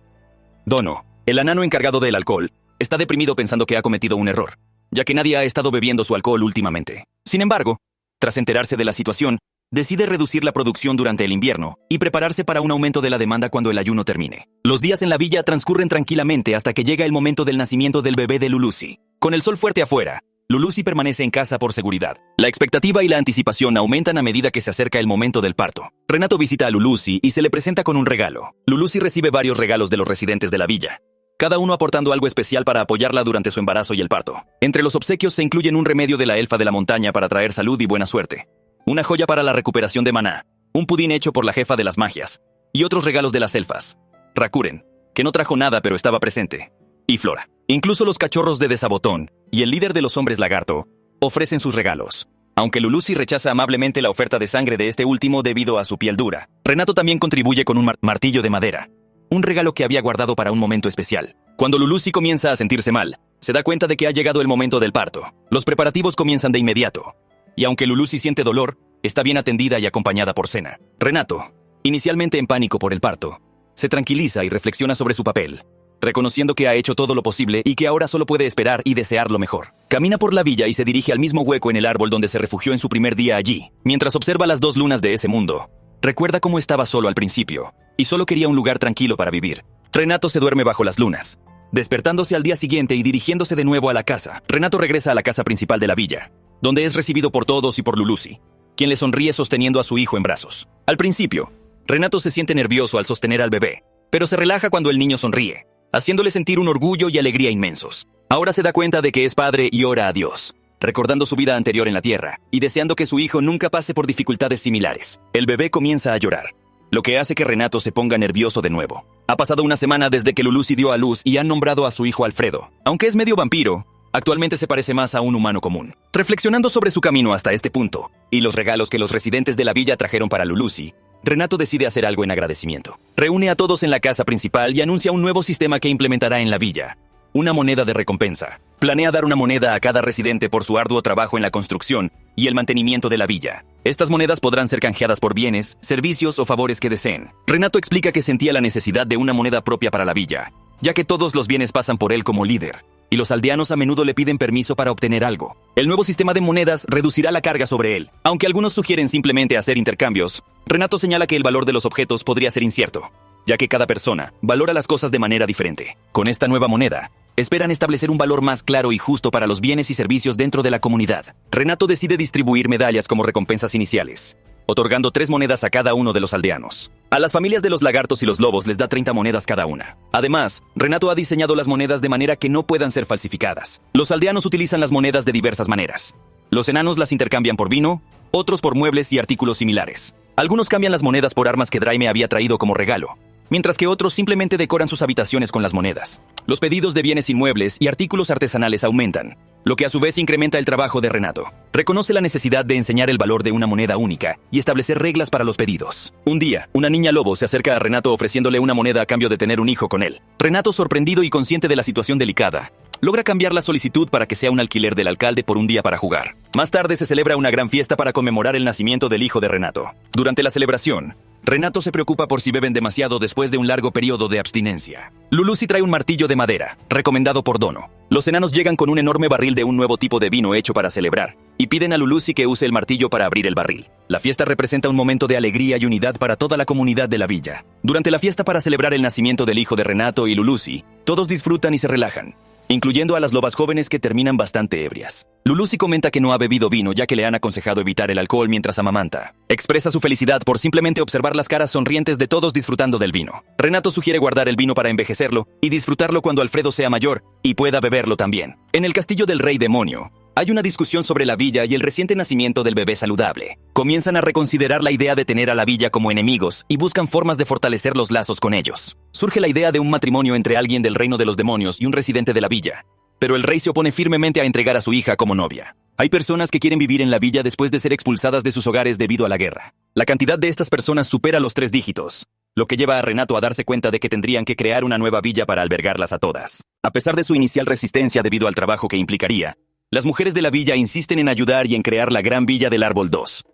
Dono, el enano encargado del alcohol, está deprimido pensando que ha cometido un error, ya que nadie ha estado bebiendo su alcohol últimamente. Sin embargo, tras enterarse de la situación, decide reducir la producción durante el invierno y prepararse para un aumento de la demanda cuando el ayuno termine. Los días en la villa transcurren tranquilamente hasta que llega el momento del nacimiento del bebé de Lulusi. Con el sol fuerte afuera, Lulusi permanece en casa por seguridad. La expectativa y la anticipación aumentan a medida que se acerca el momento del parto. Renato visita a Lulusi y se le presenta con un regalo. Lulusi recibe varios regalos de los residentes de la villa, cada uno aportando algo especial para apoyarla durante su embarazo y el parto. Entre los obsequios se incluyen un remedio de la elfa de la montaña para traer salud y buena suerte, una joya para la recuperación de maná, un pudín hecho por la jefa de las magias, y otros regalos de las elfas. Rakuren, que no trajo nada pero estaba presente, y Flora. Incluso los cachorros de Desabotón y el líder de los hombres lagarto ofrecen sus regalos. Aunque Lulusi rechaza amablemente la oferta de sangre de este último debido a su piel dura, Renato también contribuye con un martillo de madera, un regalo que había guardado para un momento especial. Cuando Lulusi comienza a sentirse mal, se da cuenta de que ha llegado el momento del parto. Los preparativos comienzan de inmediato, y aunque Lulusi siente dolor, está bien atendida y acompañada por Sena. Renato, inicialmente en pánico por el parto, se tranquiliza y reflexiona sobre su papel, reconociendo que ha hecho todo lo posible y que ahora solo puede esperar y desear lo mejor. Camina por la villa y se dirige al mismo hueco en el árbol donde se refugió en su primer día allí. Mientras observa las 2 lunas de ese mundo, recuerda cómo estaba solo al principio, y solo quería un lugar tranquilo para vivir. Renato se duerme bajo las lunas, despertándose al día siguiente y dirigiéndose de nuevo a la casa. Renato regresa a la casa principal de la villa, donde es recibido por todos y por Lulusi, quien le sonríe sosteniendo a su hijo en brazos. Al principio, Renato se siente nervioso al sostener al bebé, pero se relaja cuando el niño sonríe, haciéndole sentir un orgullo y alegría inmensos. Ahora se da cuenta de que es padre y ora a Dios, recordando su vida anterior en la tierra y deseando que su hijo nunca pase por dificultades similares. El bebé comienza a llorar, lo que hace que Renato se ponga nervioso de nuevo. Ha pasado una semana desde que Lulusi dio a luz y han nombrado a su hijo Alfredo. Aunque es medio vampiro, actualmente se parece más a un humano común. Reflexionando sobre su camino hasta este punto y los regalos que los residentes de la villa trajeron para Lulusi, Renato decide hacer algo en agradecimiento. Reúne a todos en la casa principal y anuncia un nuevo sistema que implementará en la villa: una moneda de recompensa. Planea dar una moneda a cada residente por su arduo trabajo en la construcción y el mantenimiento de la villa. Estas monedas podrán ser canjeadas por bienes, servicios o favores que deseen. Renato explica que sentía la necesidad de una moneda propia para la villa, ya que todos los bienes pasan por él como líder, y los aldeanos a menudo le piden permiso para obtener algo. El nuevo sistema de monedas reducirá la carga sobre él. Aunque algunos sugieren simplemente hacer intercambios, Renato señala que el valor de los objetos podría ser incierto, ya que cada persona valora las cosas de manera diferente. Con esta nueva moneda, esperan establecer un valor más claro y justo para los bienes y servicios dentro de la comunidad. Renato decide distribuir medallas como recompensas iniciales, otorgando 3 monedas a cada uno de los aldeanos. A las familias de los lagartos y los lobos les da 30 monedas cada una. Además, Renato ha diseñado las monedas de manera que no puedan ser falsificadas. Los aldeanos utilizan las monedas de diversas maneras. Los enanos las intercambian por vino, otros por muebles y artículos similares. Algunos cambian las monedas por armas que Draime había traído como regalo, mientras que otros simplemente decoran sus habitaciones con las monedas. Los pedidos de bienes inmuebles y artículos artesanales aumentan, lo que a su vez incrementa el trabajo de Renato. Reconoce la necesidad de enseñar el valor de una moneda única y establecer reglas para los pedidos. Un día, una niña lobo se acerca a Renato ofreciéndole una moneda a cambio de tener un hijo con él. Renato, sorprendido y consciente de la situación delicada, logra cambiar la solicitud para que sea un alquiler del alcalde por un día para jugar. Más tarde se celebra una gran fiesta para conmemorar el nacimiento del hijo de Renato. Durante la celebración, Renato se preocupa por si beben demasiado después de un largo periodo de abstinencia. Lulusi trae un martillo de madera, recomendado por Dono. Los enanos llegan con un enorme barril de un nuevo tipo de vino hecho para celebrar, y piden a Lulusi que use el martillo para abrir el barril. La fiesta representa un momento de alegría y unidad para toda la comunidad de la villa. Durante la fiesta para celebrar el nacimiento del hijo de Renato y Lulusi, todos disfrutan y se relajan, incluyendo a las lobas jóvenes que terminan bastante ebrias. Lulusi comenta que no ha bebido vino ya que le han aconsejado evitar el alcohol mientras amamanta. Expresa su felicidad por simplemente observar las caras sonrientes de todos disfrutando del vino. Renato sugiere guardar el vino para envejecerlo y disfrutarlo cuando Alfredo sea mayor y pueda beberlo también. En el castillo del rey demonio, hay una discusión sobre la villa y el reciente nacimiento del bebé saludable. Comienzan a reconsiderar la idea de tener a la villa como enemigos y buscan formas de fortalecer los lazos con ellos. Surge la idea de un matrimonio entre alguien del reino de los demonios y un residente de la villa, pero el rey se opone firmemente a entregar a su hija como novia. Hay personas que quieren vivir en la villa después de ser expulsadas de sus hogares debido a la guerra. La cantidad de estas personas supera los 3 dígitos, lo que lleva a Renato a darse cuenta de que tendrían que crear una nueva villa para albergarlas a todas. A pesar de su inicial resistencia debido al trabajo que implicaría, las mujeres de la villa insisten en ayudar y en crear la gran villa del Árbol 2.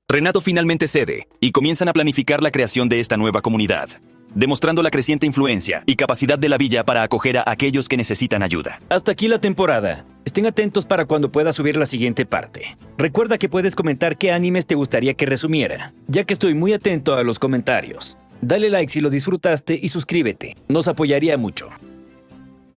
Renato finalmente cede, y comienzan a planificar la creación de esta nueva comunidad, demostrando la creciente influencia y capacidad de la villa para acoger a aquellos que necesitan ayuda. Hasta aquí la temporada. Estén atentos para cuando pueda subir la siguiente parte. Recuerda que puedes comentar qué animes te gustaría que resumiera, ya que estoy muy atento a los comentarios. Dale like si lo disfrutaste y suscríbete, nos apoyaría mucho.